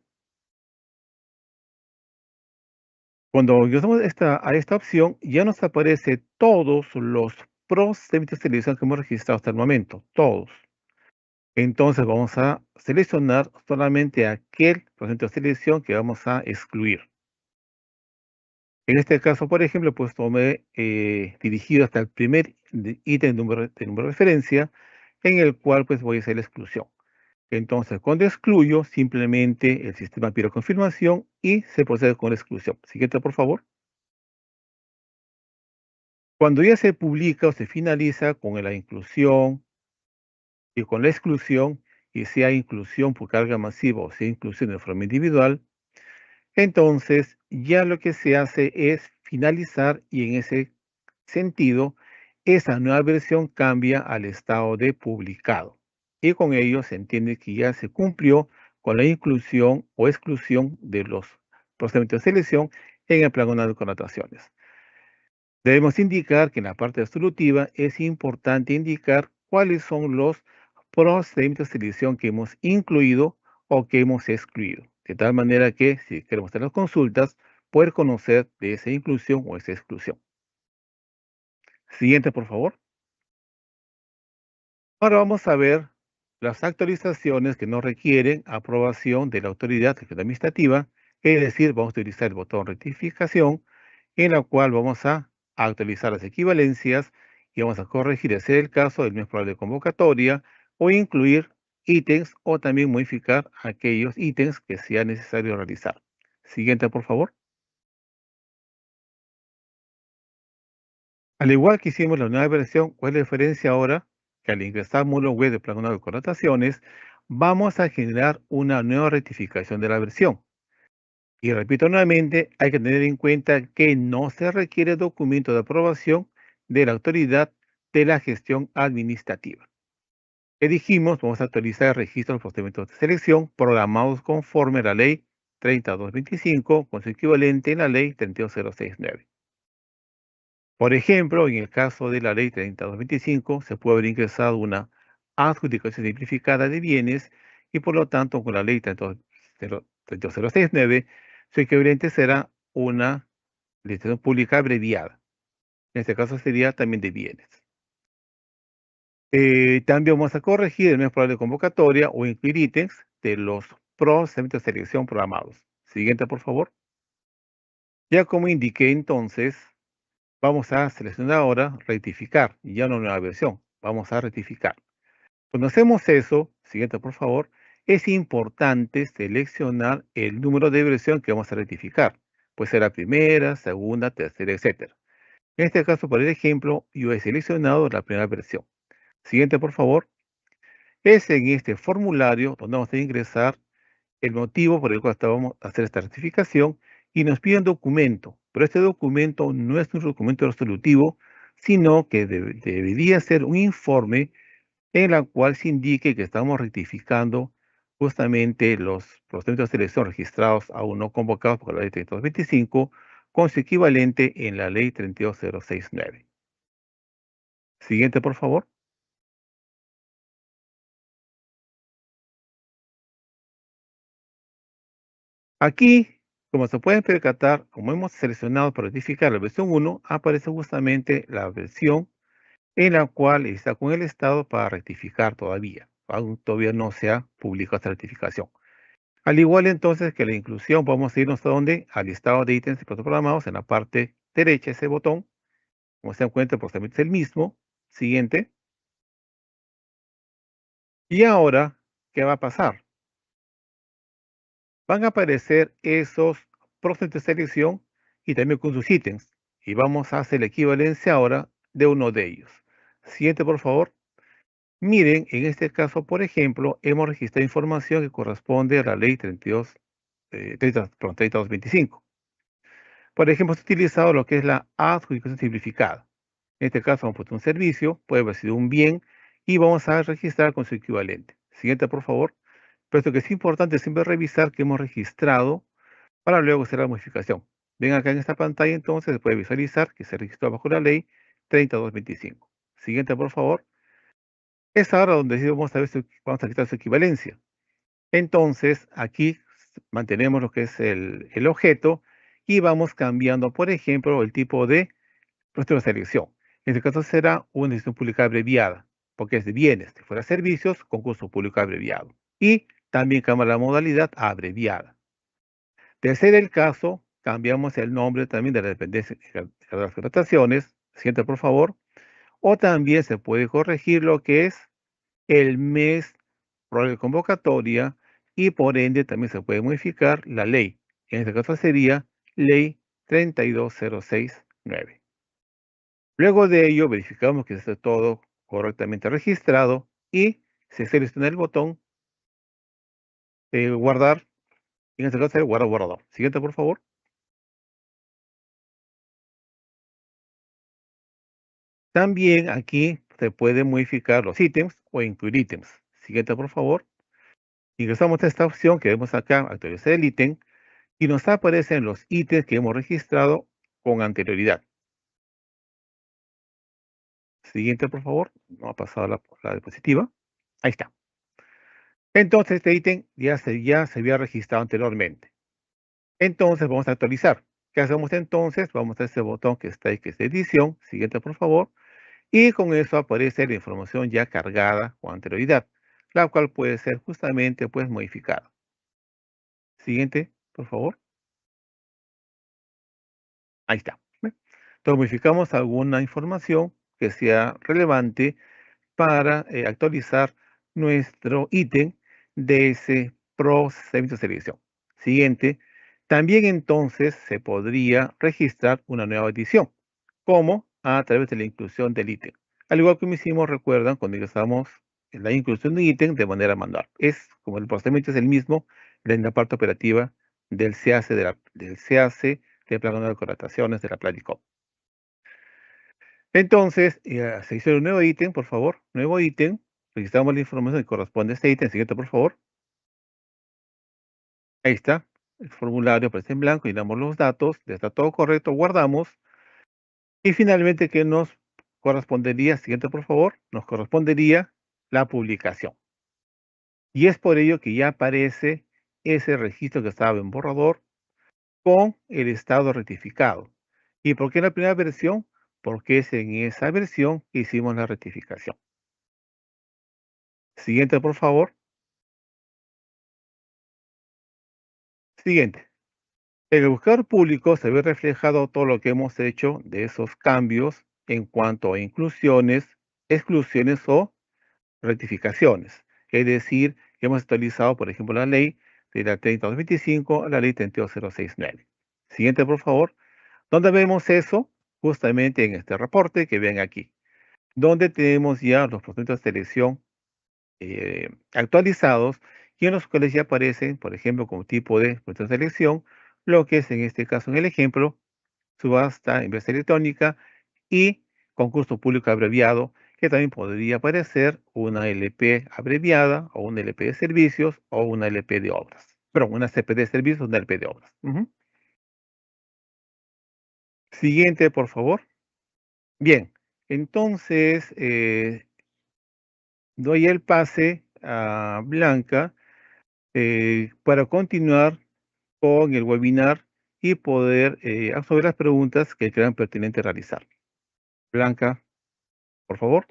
Cuando ingresamos a esta opción, ya nos aparece todos los procedimientos de selección que hemos registrado hasta el momento, todos. Entonces vamos a seleccionar solamente aquel procedimiento de selección que vamos a excluir. En este caso, por ejemplo, pues tomé dirigido hasta el primer ítem de número de referencia, en el cual pues voy a hacer la exclusión. Entonces, cuando excluyo, simplemente el sistema pide confirmación y se procede con la exclusión. Siguiente, por favor. Cuando ya se publica o se finaliza con la inclusión y con la exclusión, y sea inclusión por carga masiva o sea inclusión de forma individual, entonces ya lo que se hace es finalizar y en ese sentido, esa nueva versión cambia al estado de publicado. Y con ello se entiende que ya se cumplió con la inclusión o exclusión de los procedimientos de selección en el plan anual de contrataciones. Debemos indicar que en la parte resolutiva es importante indicar cuáles son los procedimientos de selección que hemos incluido o que hemos excluido. De tal manera que, si queremos hacer las consultas, poder conocer de esa inclusión o esa exclusión. Siguiente, por favor. Ahora vamos a ver las actualizaciones que no requieren aprobación de la autoridad administrativa, es decir, vamos a utilizar el botón rectificación, en la cual vamos a actualizar las equivalencias y vamos a corregir, ese es el caso del mes probable de convocatoria, o incluir ítems o también modificar aquellos ítems que sea necesario realizar. Siguiente, por favor. Al igual que hicimos la nueva versión, ¿cuál es la diferencia ahora? Que al ingresar al módulo web de Plan de connotaciones, vamos a generar una nueva rectificación de la versión. Y repito nuevamente, hay que tener en cuenta que no se requiere documento de aprobación de la autoridad de la gestión administrativa. Que dijimos, vamos a actualizar el registro de los procedimientos de selección programados conforme a la ley 3225 con su equivalente en la ley 32069. Por ejemplo, en el caso de la ley 3225, se puede haber ingresado una adjudicación simplificada de bienes y por lo tanto con la ley 32069, su equivalente será una licitación pública abreviada. En este caso sería también de bienes. También vamos a corregir el mes probable de convocatoria o incluir ítems de los procedimientos de selección programados. Siguiente, por favor. Ya como indiqué entonces, vamos a seleccionar ahora rectificar, y ya no nueva versión, vamos a rectificar. Cuando hacemos eso, siguiente por favor, es importante seleccionar el número de versión que vamos a rectificar. Puede ser la primera, segunda, tercera, etc. En este caso, por el ejemplo, yo he seleccionado la primera versión. Siguiente por favor, es en este formulario donde vamos a ingresar el motivo por el cual estábamos a hacer esta rectificación y nos pide un documento, pero este documento no es un documento resolutivo, sino que debería ser un informe en la cual se indique que estamos rectificando justamente los procedimientos de selección registrados aún no convocados por la ley 3225 con su equivalente en la ley 32069. Siguiente, por favor. Aquí, como se pueden percatar, como hemos seleccionado para rectificar la versión 1, aparece justamente la versión en la cual está con el Estado para rectificar todavía. Aún todavía no se ha publicado esta rectificación. Al igual entonces que la inclusión, vamos a irnos a donde, al listado de ítems y productos programados, en la parte derecha, ese botón, como se dan cuenta, el procedimiento es el mismo. Siguiente. Y ahora, ¿qué va a pasar? Van a aparecer esos procedimientos de selección y también con sus ítems. Y vamos a hacer la equivalencia ahora de uno de ellos. Siguiente, por favor. Miren, en este caso, por ejemplo, hemos registrado información que corresponde a la ley 3225. Por ejemplo, se ha utilizado lo que es la adjudicación simplificada. En este caso, hemos puesto un servicio, puede haber sido un bien, y vamos a registrar con su equivalente. Siguiente, por favor. Pero esto que es importante siempre revisar que hemos registrado para luego hacer la modificación. Ven acá en esta pantalla, entonces se puede visualizar que se registró bajo la ley 3225. Siguiente, por favor. Es ahora donde vamos a ver vamos a quitar su equivalencia. Entonces, aquí mantenemos lo que es el objeto y vamos cambiando, por ejemplo, el tipo de procedimiento de selección. En este caso será una decisión pública abreviada, porque es de bienes. Si fuera servicios, concurso público abreviado. Y también cambia la modalidad a abreviada. De ser el caso, cambiamos el nombre también de la dependencia de las contrataciones. Siguiente, por favor. O también se puede corregir lo que es el mes probable de convocatoria y por ende también se puede modificar la ley. En este caso sería ley 32069. Luego de ello verificamos que esté todo correctamente registrado y se selecciona el botón guardar. En este caso sería guardar guardador. Siguiente, por favor. También aquí se puede modificar los ítems o incluir ítems. Siguiente, por favor. Ingresamos a esta opción que vemos acá, actualizar el ítem, y nos aparecen los ítems que hemos registrado con anterioridad. Siguiente, por favor. No ha pasado la diapositiva. Ahí está. Entonces, este ítem ya se había registrado anteriormente. Entonces, vamos a actualizar. ¿Qué hacemos entonces? Vamos a ese botón que está ahí, que es edición. Siguiente, por favor. Y con eso aparece la información ya cargada con anterioridad, la cual puede ser justamente pues modificada. Siguiente, por favor. Ahí está. ¿Ve? Entonces modificamos alguna información que sea relevante para actualizar nuestro ítem de ese procedimiento de selección. Siguiente, también entonces se podría registrar una nueva edición, como a través de la inclusión del ítem. Al igual que hicimos, recuerdan, cuando ingresamos en la inclusión de ítem de manera manual. Es como el procedimiento es el mismo en la parte operativa del CAC, del CAC, del Plan Anual de Contrataciones de la Planicom. Entonces, se hizo un nuevo ítem, por favor. Nuevo ítem. Registramos la información que corresponde a este ítem. Siguiente, por favor. Ahí está. El formulario aparece en blanco. Llenamos los datos. Ya está todo correcto. Guardamos. Y finalmente, ¿qué nos correspondería? Siguiente, por favor. Nos correspondería la publicación. Y es por ello que ya aparece ese registro que estaba en borrador con el estado rectificado. ¿Y por qué en la primera versión? Porque es en esa versión que hicimos la rectificación. Siguiente, por favor. Siguiente. En el buscador público se ve reflejado todo lo que hemos hecho de esos cambios en cuanto a inclusiones, exclusiones o rectificaciones. Es decir, que hemos actualizado, por ejemplo, la ley de la 3225 a la ley 32069. Siguiente, por favor. ¿Dónde vemos eso? Justamente en este reporte que ven aquí, donde tenemos ya los procedimientos de selección actualizados y en los cuales ya aparecen, por ejemplo, como tipo de proceso de selección, lo que es en este caso, en el ejemplo, subasta inversa electrónica y concurso público abreviado, que también podría aparecer una LP abreviada o una LP de servicios o una LP de obras. Perdón, una CP de servicios o una LP de obras. Siguiente, por favor. Bien, entonces doy el pase a Blanca para continuar con el webinar y poder absorber las preguntas que crean pertinente realizar. Blanca, por favor.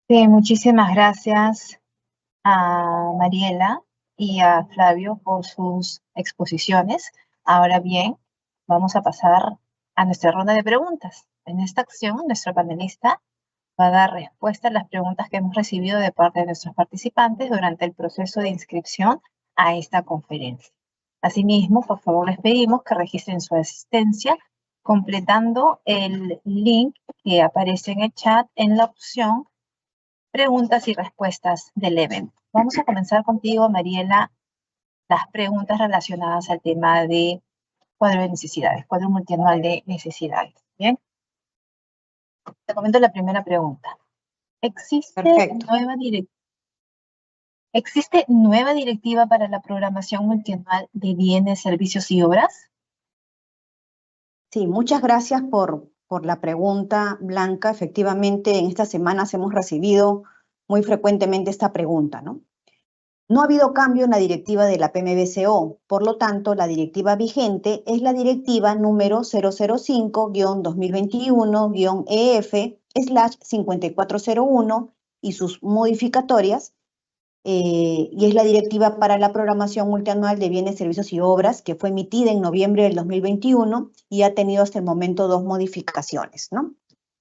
Sí, muchísimas gracias a Mariela y a Flavio por sus exposiciones. Ahora bien, vamos a pasar a nuestra ronda de preguntas. En esta acción, nuestro panelista va a dar respuesta a las preguntas que hemos recibido de parte de nuestros participantes durante el proceso de inscripción a esta conferencia. Asimismo, por favor, les pedimos que registren su asistencia completando el link que aparece en el chat en la opción preguntas y respuestas del evento. Vamos a comenzar contigo, Mariela, las preguntas relacionadas al tema de cuadro de necesidades, cuadro multianual de necesidades. ¿Bien? Te comento la primera pregunta. ¿Existe nueva directiva para la programación multianual de bienes, servicios y obras? Sí, muchas gracias por la pregunta, Blanca. Efectivamente, en estas semanas hemos recibido muy frecuentemente esta pregunta, ¿no? No ha habido cambio en la directiva de la PMBCO, por lo tanto, la directiva vigente es la directiva número 005-2021-EF/5401 y sus modificatorias, y es la directiva para la programación multianual de bienes, servicios y obras, que fue emitida en noviembre del 2021 y ha tenido hasta el momento 2 modificaciones, ¿no?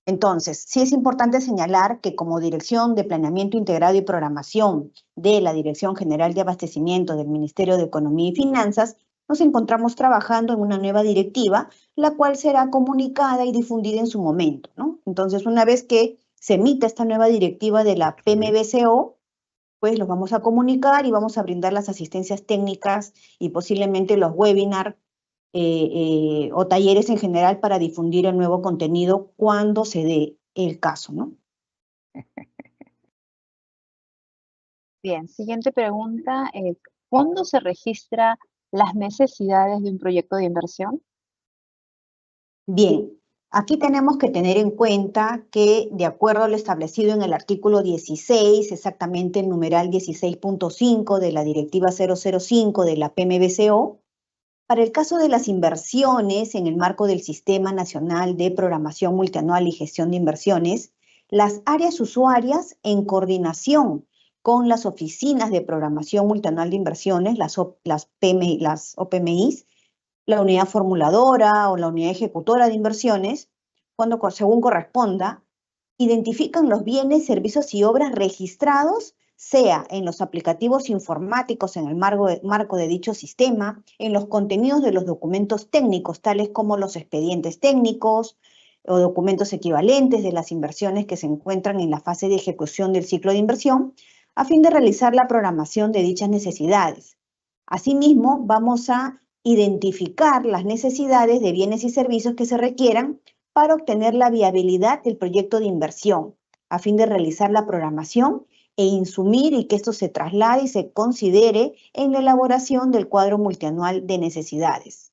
Entonces, sí es importante señalar que como Dirección de Planeamiento Integrado y Programación de la Dirección General de Abastecimiento del Ministerio de Economía y Finanzas, nos encontramos trabajando en una nueva directiva, la cual será comunicada y difundida en su momento, ¿no? Entonces, una vez que se emita esta nueva directiva de la PMBCO, pues los vamos a comunicar y vamos a brindar las asistencias técnicas y posiblemente los webinars o talleres en general para difundir el nuevo contenido cuando se dé el caso, ¿no? Bien, siguiente pregunta es, ¿cuándo se registra las necesidades de un proyecto de inversión? Bien, Aquí tenemos que tener en cuenta que, de acuerdo a lo establecido en el artículo 16, exactamente el numeral 16.5 de la Directiva 005 de la PMBCO, para el caso de las inversiones en el marco del Sistema Nacional de Programación Multianual y Gestión de Inversiones, las áreas usuarias, en coordinación con las oficinas de programación multianual de inversiones, las OPMIs, la unidad formuladora o la unidad ejecutora de inversiones, según corresponda, identifican los bienes, servicios y obras registrados, sea en los aplicativos informáticos en el marco de dicho sistema, en los contenidos de los documentos técnicos, tales como los expedientes técnicos o documentos equivalentes de las inversiones que se encuentran en la fase de ejecución del ciclo de inversión, a fin de realizar la programación de dichas necesidades. Asimismo, vamos a identificar las necesidades de bienes y servicios que se requieran para obtener la viabilidad del proyecto de inversión, a fin de realizar la programación e insumir y que esto se traslade y se considere en la elaboración del cuadro multianual de necesidades.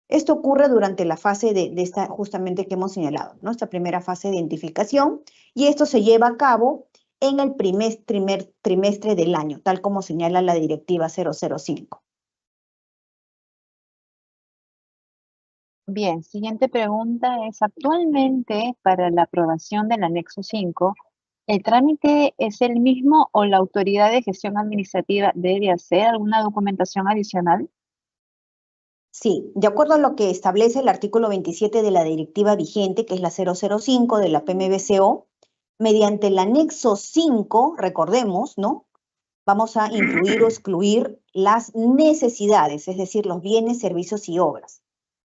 Esto ocurre durante la fase de esta justamente que hemos señalado, ¿no? Esta primera fase de identificación, y esto se lleva a cabo en el primer trimestre del año, tal como señala la Directiva 005. Bien, siguiente pregunta es, actualmente para la aprobación del anexo 5, ¿el trámite es el mismo o la autoridad de gestión administrativa debe hacer alguna documentación adicional? Sí, de acuerdo a lo que establece el artículo 27 de la directiva vigente, que es la 005 de la PMBCO, mediante el anexo 5, recordemos, ¿no? Vamos a incluir o excluir las necesidades, es decir, los bienes, servicios y obras.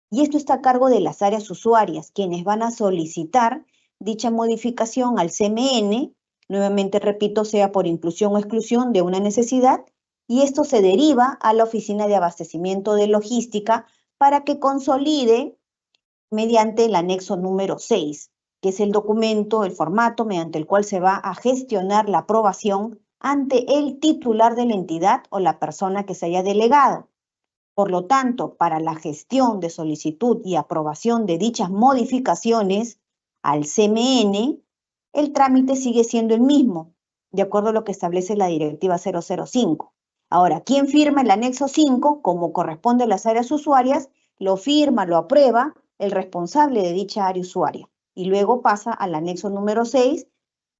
Y esto está a cargo de las áreas usuarias, quienes van a solicitar dicha modificación al CMN, nuevamente repito, sea por inclusión o exclusión de una necesidad, y esto se deriva a la Oficina de Abastecimiento de Logística para que consolide mediante el anexo número 6, que es el documento, el formato mediante el cual se va a gestionar la aprobación ante el titular de la entidad o la persona que se haya delegado. Por lo tanto, para la gestión de solicitud y aprobación de dichas modificaciones al CMN, el trámite sigue siendo el mismo, de acuerdo a lo que establece la Directiva 005. Ahora, ¿quién firma el anexo 5? Como corresponde a las áreas usuarias, lo firma, lo aprueba el responsable de dicha área usuaria. Y luego pasa al anexo número 6,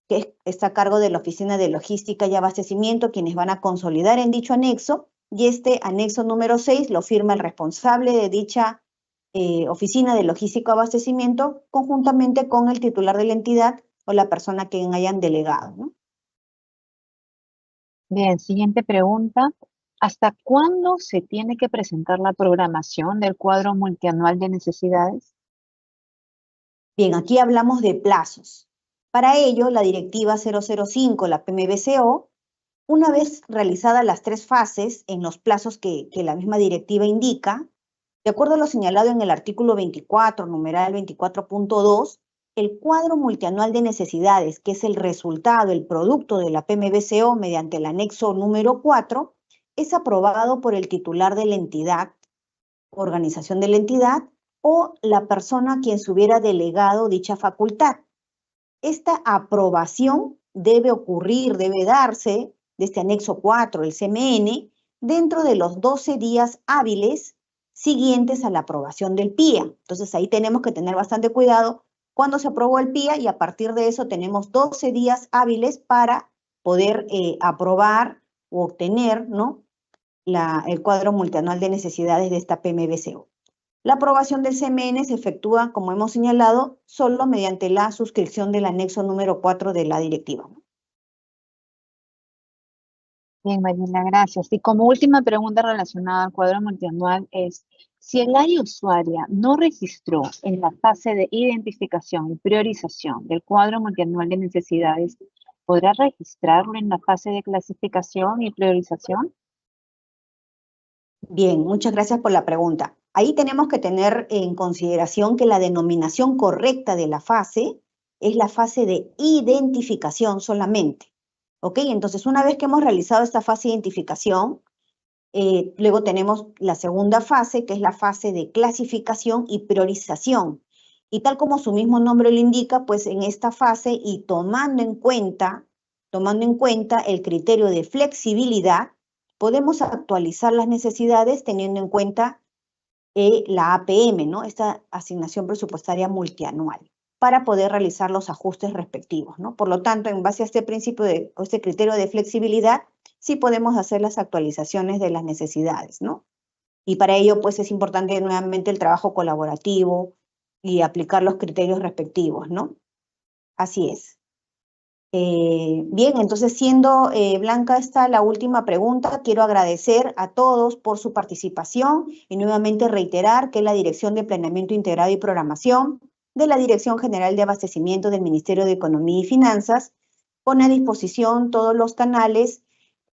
que está a cargo de la Oficina de Logística y Abastecimiento, quienes van a consolidar en dicho anexo, y este anexo número 6 lo firma el responsable de dicha Oficina de Logística y Abastecimiento, conjuntamente con el titular de la entidad o la persona que hayan delegado, ¿no? Bien, siguiente pregunta. ¿Hasta cuándo se tiene que presentar la programación del cuadro multianual de necesidades? Bien, aquí hablamos de plazos. Para ello, la Directiva 005, la PMBCO, una vez realizadas las 3 fases en los plazos que la misma directiva indica, de acuerdo a lo señalado en el artículo 24, numeral 24.2, el cuadro multianual de necesidades, que es el resultado, el producto de la PMBCO mediante el anexo número 4, es aprobado por el titular de la entidad, organización de la entidad, o la persona a quien se hubiera delegado dicha facultad. Esta aprobación debe ocurrir, debe darse de este anexo 4, el CMN, dentro de los 12 días hábiles siguientes a la aprobación del PIA. Entonces ahí tenemos que tener bastante cuidado cuando se aprobó el PIA, y a partir de eso tenemos 12 días hábiles para poder aprobar o obtener, ¿no?, el cuadro multianual de necesidades de esta PMBCO. La aprobación del CMN se efectúa, como hemos señalado, solo mediante la suscripción del anexo número 4 de la directiva. Bien, Marina, gracias. Y como última pregunta relacionada al cuadro multianual es, si el área usuaria no registró en la fase de identificación y priorización del cuadro multianual de necesidades, ¿podrá registrarlo en la fase de clasificación y priorización? Bien, muchas gracias por la pregunta. Ahí tenemos que tener en consideración que la denominación correcta de la fase es la fase de identificación solamente. ¿Ok? Entonces, una vez que hemos realizado esta fase de identificación, luego tenemos la segunda fase, que es la fase de clasificación y priorización. Y tal como su mismo nombre lo indica, pues en esta fase y tomando en cuenta el criterio de flexibilidad, podemos actualizar las necesidades teniendo en cuenta la APM, ¿no? Esta asignación presupuestaria multianual, para poder realizar los ajustes respectivos, ¿no? Por lo tanto, en base a este principio o este criterio de flexibilidad, sí podemos hacer las actualizaciones de las necesidades, ¿no? Y para ello, pues es importante nuevamente el trabajo colaborativo y aplicar los criterios respectivos, ¿no? Así es. Bien, entonces siendo Blanca esta la última pregunta, quiero agradecer a todos por su participación y nuevamente reiterar que la Dirección de Planeamiento Integrado y Programación de la Dirección General de Abastecimiento del Ministerio de Economía y Finanzas pone a disposición todos los canales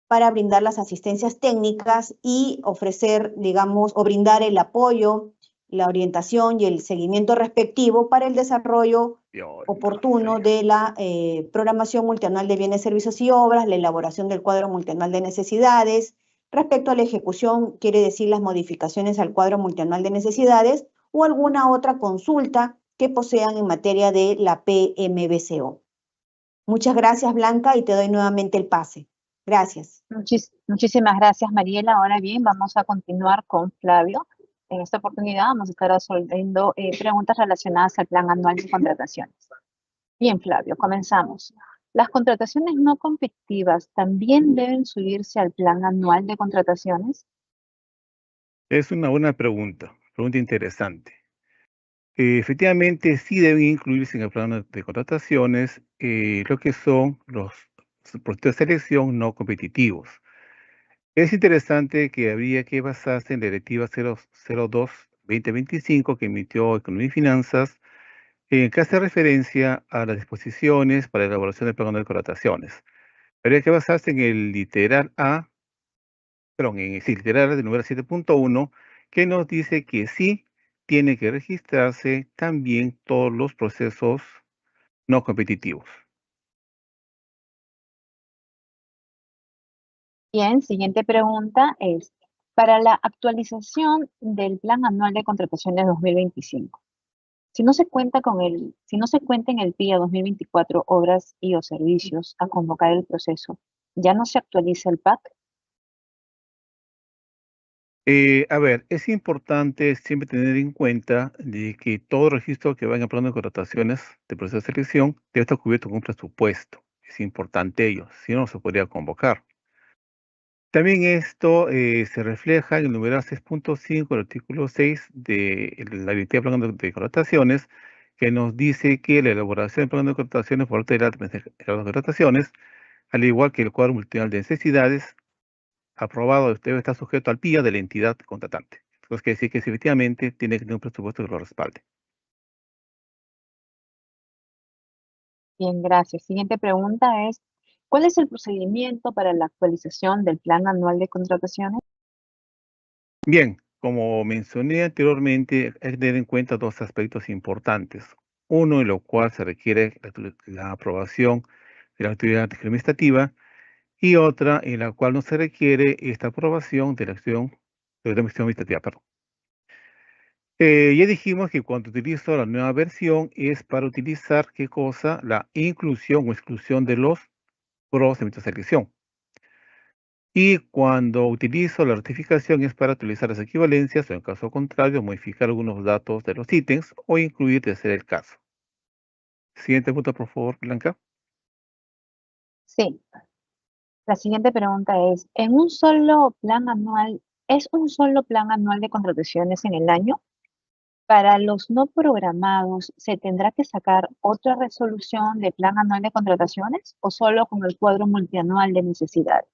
para brindar las asistencias técnicas y ofrecer, digamos, o brindar el apoyo, la orientación y el seguimiento respectivo para el desarrollo oportuno de la programación multianual de bienes, servicios y obras, la elaboración del cuadro multianual de necesidades. Respecto a la ejecución, quiere decir las modificaciones al cuadro multianual de necesidades o alguna otra consulta que posean en materia de la PMBCO. Muchas gracias, Blanca, y te doy nuevamente el pase. Gracias. Muchísimas gracias, Mariela. Ahora bien, vamos a continuar con Flavio. En esta oportunidad vamos a estar resolviendo preguntas relacionadas al Plan Anual de Contrataciones. Bien, Flavio, comenzamos. ¿Las contrataciones no competitivas también deben subirse al Plan Anual de Contrataciones? Es una buena pregunta interesante. Efectivamente, sí deben incluirse en el plan de contrataciones lo que son los procesos de selección no competitivos. Es interesante que habría que basarse en la Directiva 002-2025 que emitió Economía y Finanzas, que hace referencia a las disposiciones para la elaboración del plan de contrataciones. Habría que basarse en el literal A, perdón, en el literal A del número 7.1, que nos dice que sí tiene que registrarse también todos los procesos no competitivos. Bien, siguiente pregunta es, para la actualización del Plan Anual de Contrataciones 2025, si no se cuenta en el PIA 2024 obras y o servicios a convocar el proceso, ¿ya no se actualiza el PAC? A ver, es importante siempre tener en cuenta de que todo registro que vaya plan de contrataciones de proceso de selección debe estar cubierto con un presupuesto. Es importante ello, si no, no se podría convocar. También esto se refleja en el numeral 6.5 del artículo 6 de la Directiva de Plan de Contrataciones, que nos dice que la elaboración del plan de contrataciones por parte de la Administración de Contrataciones, al igual que el cuadro multianual de necesidades, aprobado, debe estar sujeto al PIA de la entidad contratante. Entonces, quiere decir que sí, efectivamente tiene que tener un presupuesto que lo respalde. Bien, gracias. Siguiente pregunta es, ¿cuál es el procedimiento para la actualización del Plan Anual de Contrataciones? Bien, como mencioné anteriormente, hay que tener en cuenta dos aspectos importantes. Uno en lo cual se requiere la aprobación de la autoridad administrativa y otra en la cual no se requiere esta aprobación de la acción de la administrativa, perdón. Ya dijimos que cuando utilizo la nueva versión es para utilizar, ¿qué cosa? La inclusión o exclusión de los procedimientos de selección. Y cuando utilizo la rectificación es para utilizar las equivalencias o en caso contrario modificar algunos datos de los ítems o incluir de ser el caso. Siguiente punto, por favor, Blanca. Sí. La siguiente pregunta es, ¿es un solo plan anual de contrataciones en el año? Para los no programados, ¿se tendrá que sacar otra resolución de plan anual de contrataciones o solo con el cuadro multianual de necesidades?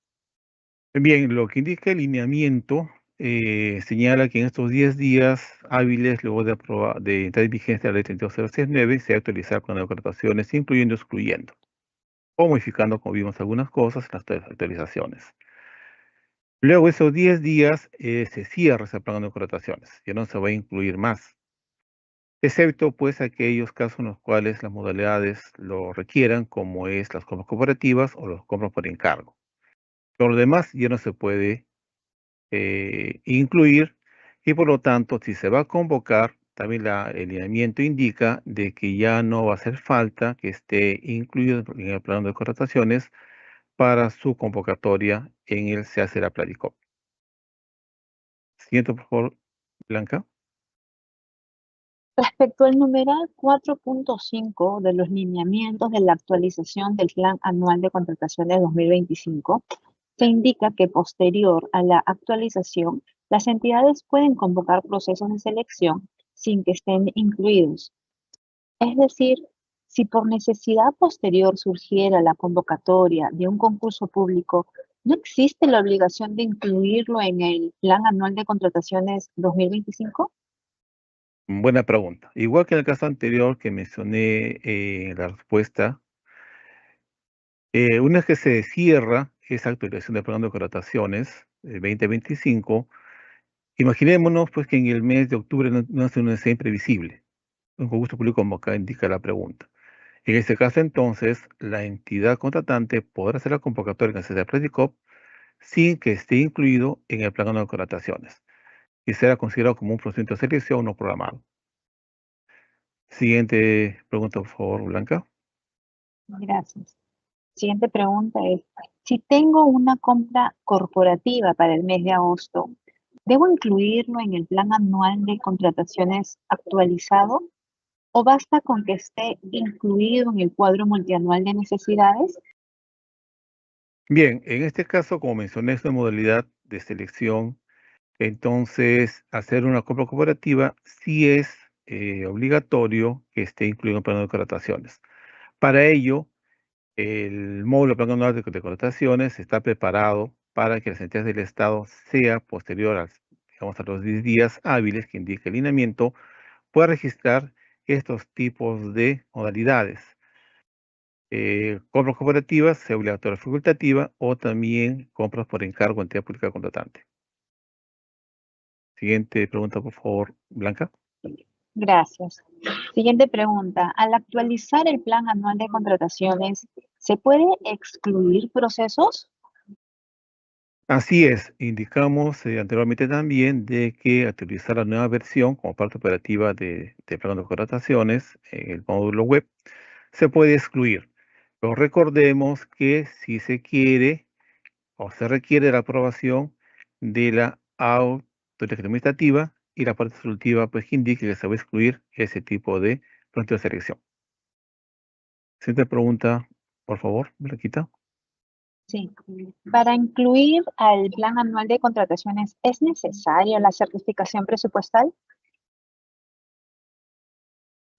Bien, lo que indica el lineamiento señala que en estos 10 días hábiles, luego de entrar en vigencia la ley 32069, se va a actualizar con las contrataciones, incluyendo o excluyendo, o modificando, como vimos, algunas cosas en las actualizaciones. Luego, esos 10 días se cierra ese plan de contrataciones, ya no se va a incluir más, excepto pues aquellos casos en los cuales las modalidades lo requieran, como es las compras cooperativas o las compras por encargo. Por lo demás, ya no se puede incluir y por lo tanto, si se va a convocar, también el lineamiento indica de que ya no va a hacer falta que esté incluido en el plano de contrataciones para su convocatoria en el SEACERA Pladicop. Siguiente, por favor, Blanca. Respecto al numeral 4.5 de los lineamientos de la actualización del Plan Anual de Contrataciones 2025, se indica que posterior a la actualización, las entidades pueden convocar procesos de selección sin que estén incluidos. Es decir, si por necesidad posterior surgiera la convocatoria de un concurso público, ¿no existe la obligación de incluirlo en el Plan Anual de Contrataciones 2025? Buena pregunta. Igual que en el caso anterior que mencioné en la respuesta, una vez que se cierra esa actualización del plan de contrataciones 2025, imaginémonos pues que en el mes de octubre no hace una escena imprevisible, un concurso público como acá indica la pregunta. En este caso entonces, la entidad contratante podrá hacer la convocatoria en el CESA Pladicop sin que esté incluido en el plan de contrataciones y será considerado como un procedimiento de selección no programado. Siguiente pregunta, por favor, Blanca. Gracias. Siguiente pregunta es, si tengo una compra corporativa para el mes de agosto, ¿debo incluirlo en el plan anual de contrataciones actualizado o basta con que esté incluido en el cuadro multianual de necesidades? Bien, en este caso, como mencioné, es una modalidad de selección. Entonces, hacer una compra corporativa sí es obligatorio que esté incluido en el plano de contrataciones. Para ello, el módulo plan anual de contrataciones está preparado para que las entidades del Estado, sea posterior digamos, a los 10 días hábiles que indica el lineamiento, pueda registrar estos tipos de modalidades. Compras corporativas, sea obligatoria o facultativa, o también compras por encargo en entidad pública contratante. Siguiente pregunta, por favor, Blanca. Gracias. Siguiente pregunta. Al actualizar el plan anual de contrataciones, ¿se puede excluir procesos? Así es, indicamos anteriormente también de que actualizar la nueva versión como parte operativa de plan de contrataciones en el módulo web se puede excluir. Pero recordemos que si se quiere o se requiere la aprobación de la autoridad administrativa y la parte resolutiva pues que indique que se va a excluir ese tipo de proceso de selección. Siguiente pregunta, por favor, Blanquita. Sí. Para incluir al plan anual de contrataciones, ¿es necesaria la certificación presupuestal?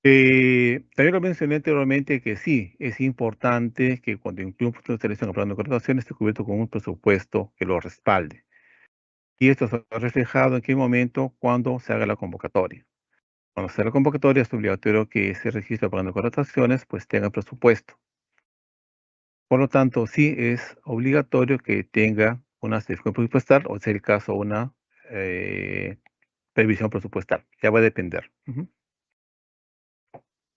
También lo mencioné anteriormente que sí, es importante que cuando incluya un proceso de selección o plan de contratación esté cubierto con un presupuesto que lo respalde. Y esto se ha reflejado en qué momento, cuando se haga la convocatoria. Cuando se haga la convocatoria es obligatorio que ese registro de plan de contrataciones pues tenga presupuesto. Por lo tanto, sí es obligatorio que tenga una certificación presupuestal o, si es el caso, una previsión presupuestal. Ya va a depender.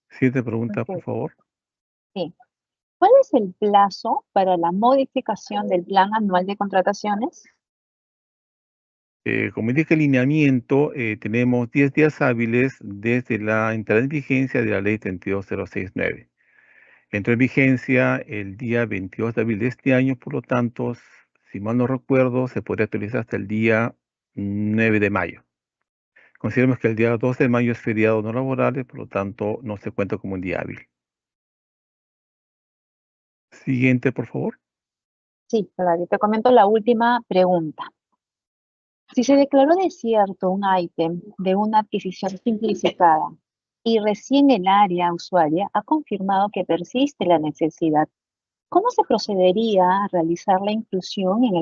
Siguiente pregunta, por Ok, favor. sí. ¿Cuál es el plazo para la modificación del plan anual de contrataciones? Como indica el lineamiento, tenemos 10 días hábiles desde la entrada en vigencia de la ley 32069. Entró en vigencia el día 22 de abril de este año, por lo tanto, si mal no recuerdo, se podría actualizar hasta el día 9 de mayo. Consideremos que el día 2 de mayo es feriado no laborable, por lo tanto, no se cuenta como un día hábil. Siguiente, por favor. Sí, Flavio, te comento la última pregunta. Si se declaró desierto un ítem de una adquisición simplificada y recién el área usuaria ha confirmado que persiste la necesidad, ¿cómo se procedería a realizar la inclusión en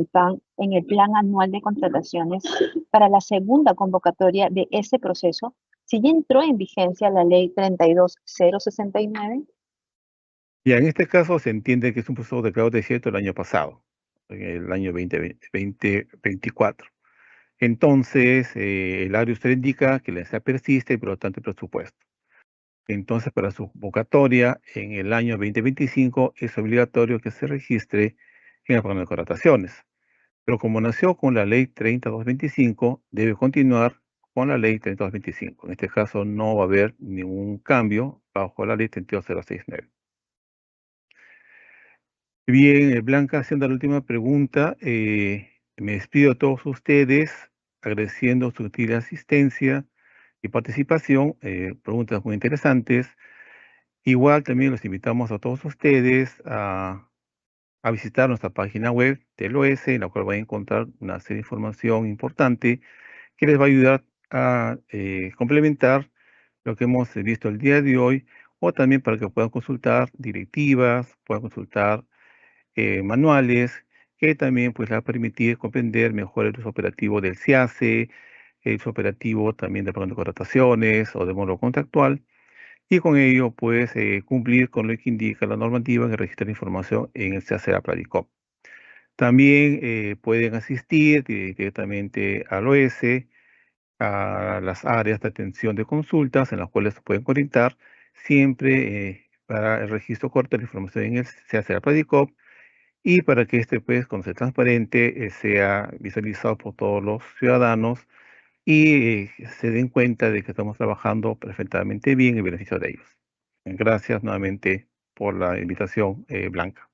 el plan anual de contrataciones para la segunda convocatoria de ese proceso si ya entró en vigencia la ley 32069? Y en este caso se entiende que es un proceso declarado desierto el año pasado, en el año 2024. Entonces, el área usted indica que la necesidad persiste y por lo tanto el presupuesto. Entonces, para su convocatoria en el año 2025 es obligatorio que se registre en el programa de contrataciones. Pero como nació con la ley 3225, debe continuar con la ley 3225. En este caso no va a haber ningún cambio bajo la ley 32069. Bien, Blanca, haciendo la última pregunta, me despido a todos ustedes agradeciendo su gentil asistencia y participación, preguntas muy interesantes. Igual también los invitamos a todos ustedes a visitar nuestra página web del OS, en la cual van a encontrar una serie de información importante que les va a ayudar a complementar lo que hemos visto el día de hoy, o también para que puedan consultar directivas, puedan consultar manuales, que también pues les va a permitir comprender mejor el uso operativo del SIACE, el uso operativo también del programa de contrataciones o de módulo contractual, y con ello pues cumplir con lo que indica la normativa en el registro de información en el SIACE de la Pladicop. También pueden asistir directamente al OS, a las áreas de atención de consultas en las cuales se pueden conectar siempre para el registro corto de la información en el SIACE de la Pladicop, y para que este pues, cuando sea transparente, sea visualizado por todos los ciudadanos y se den cuenta de que estamos trabajando perfectamente bien en beneficio de ellos. Gracias nuevamente por la invitación, Blanca.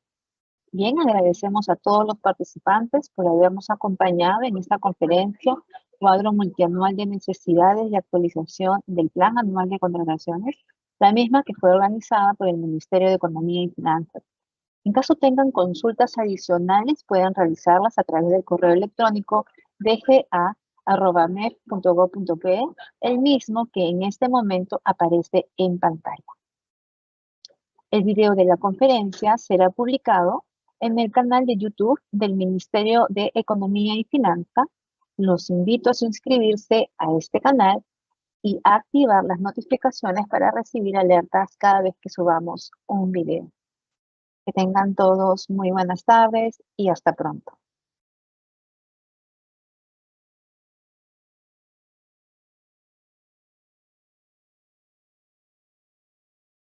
Bien, agradecemos a todos los participantes por habernos acompañado en esta conferencia, Cuadro Multianual de Necesidades y Actualización del Plan Anual de Contrataciones, la misma que fue organizada por el Ministerio de Economía y Finanzas. En caso tengan consultas adicionales, pueden realizarlas a través del correo electrónico dga@mef.gov.pe, el mismo que en este momento aparece en pantalla. El video de la conferencia será publicado en el canal de YouTube del Ministerio de Economía y Finanzas. Los invito a suscribirse a este canal y a activar las notificaciones para recibir alertas cada vez que subamos un video. Que tengan todos muy buenas tardes y hasta pronto.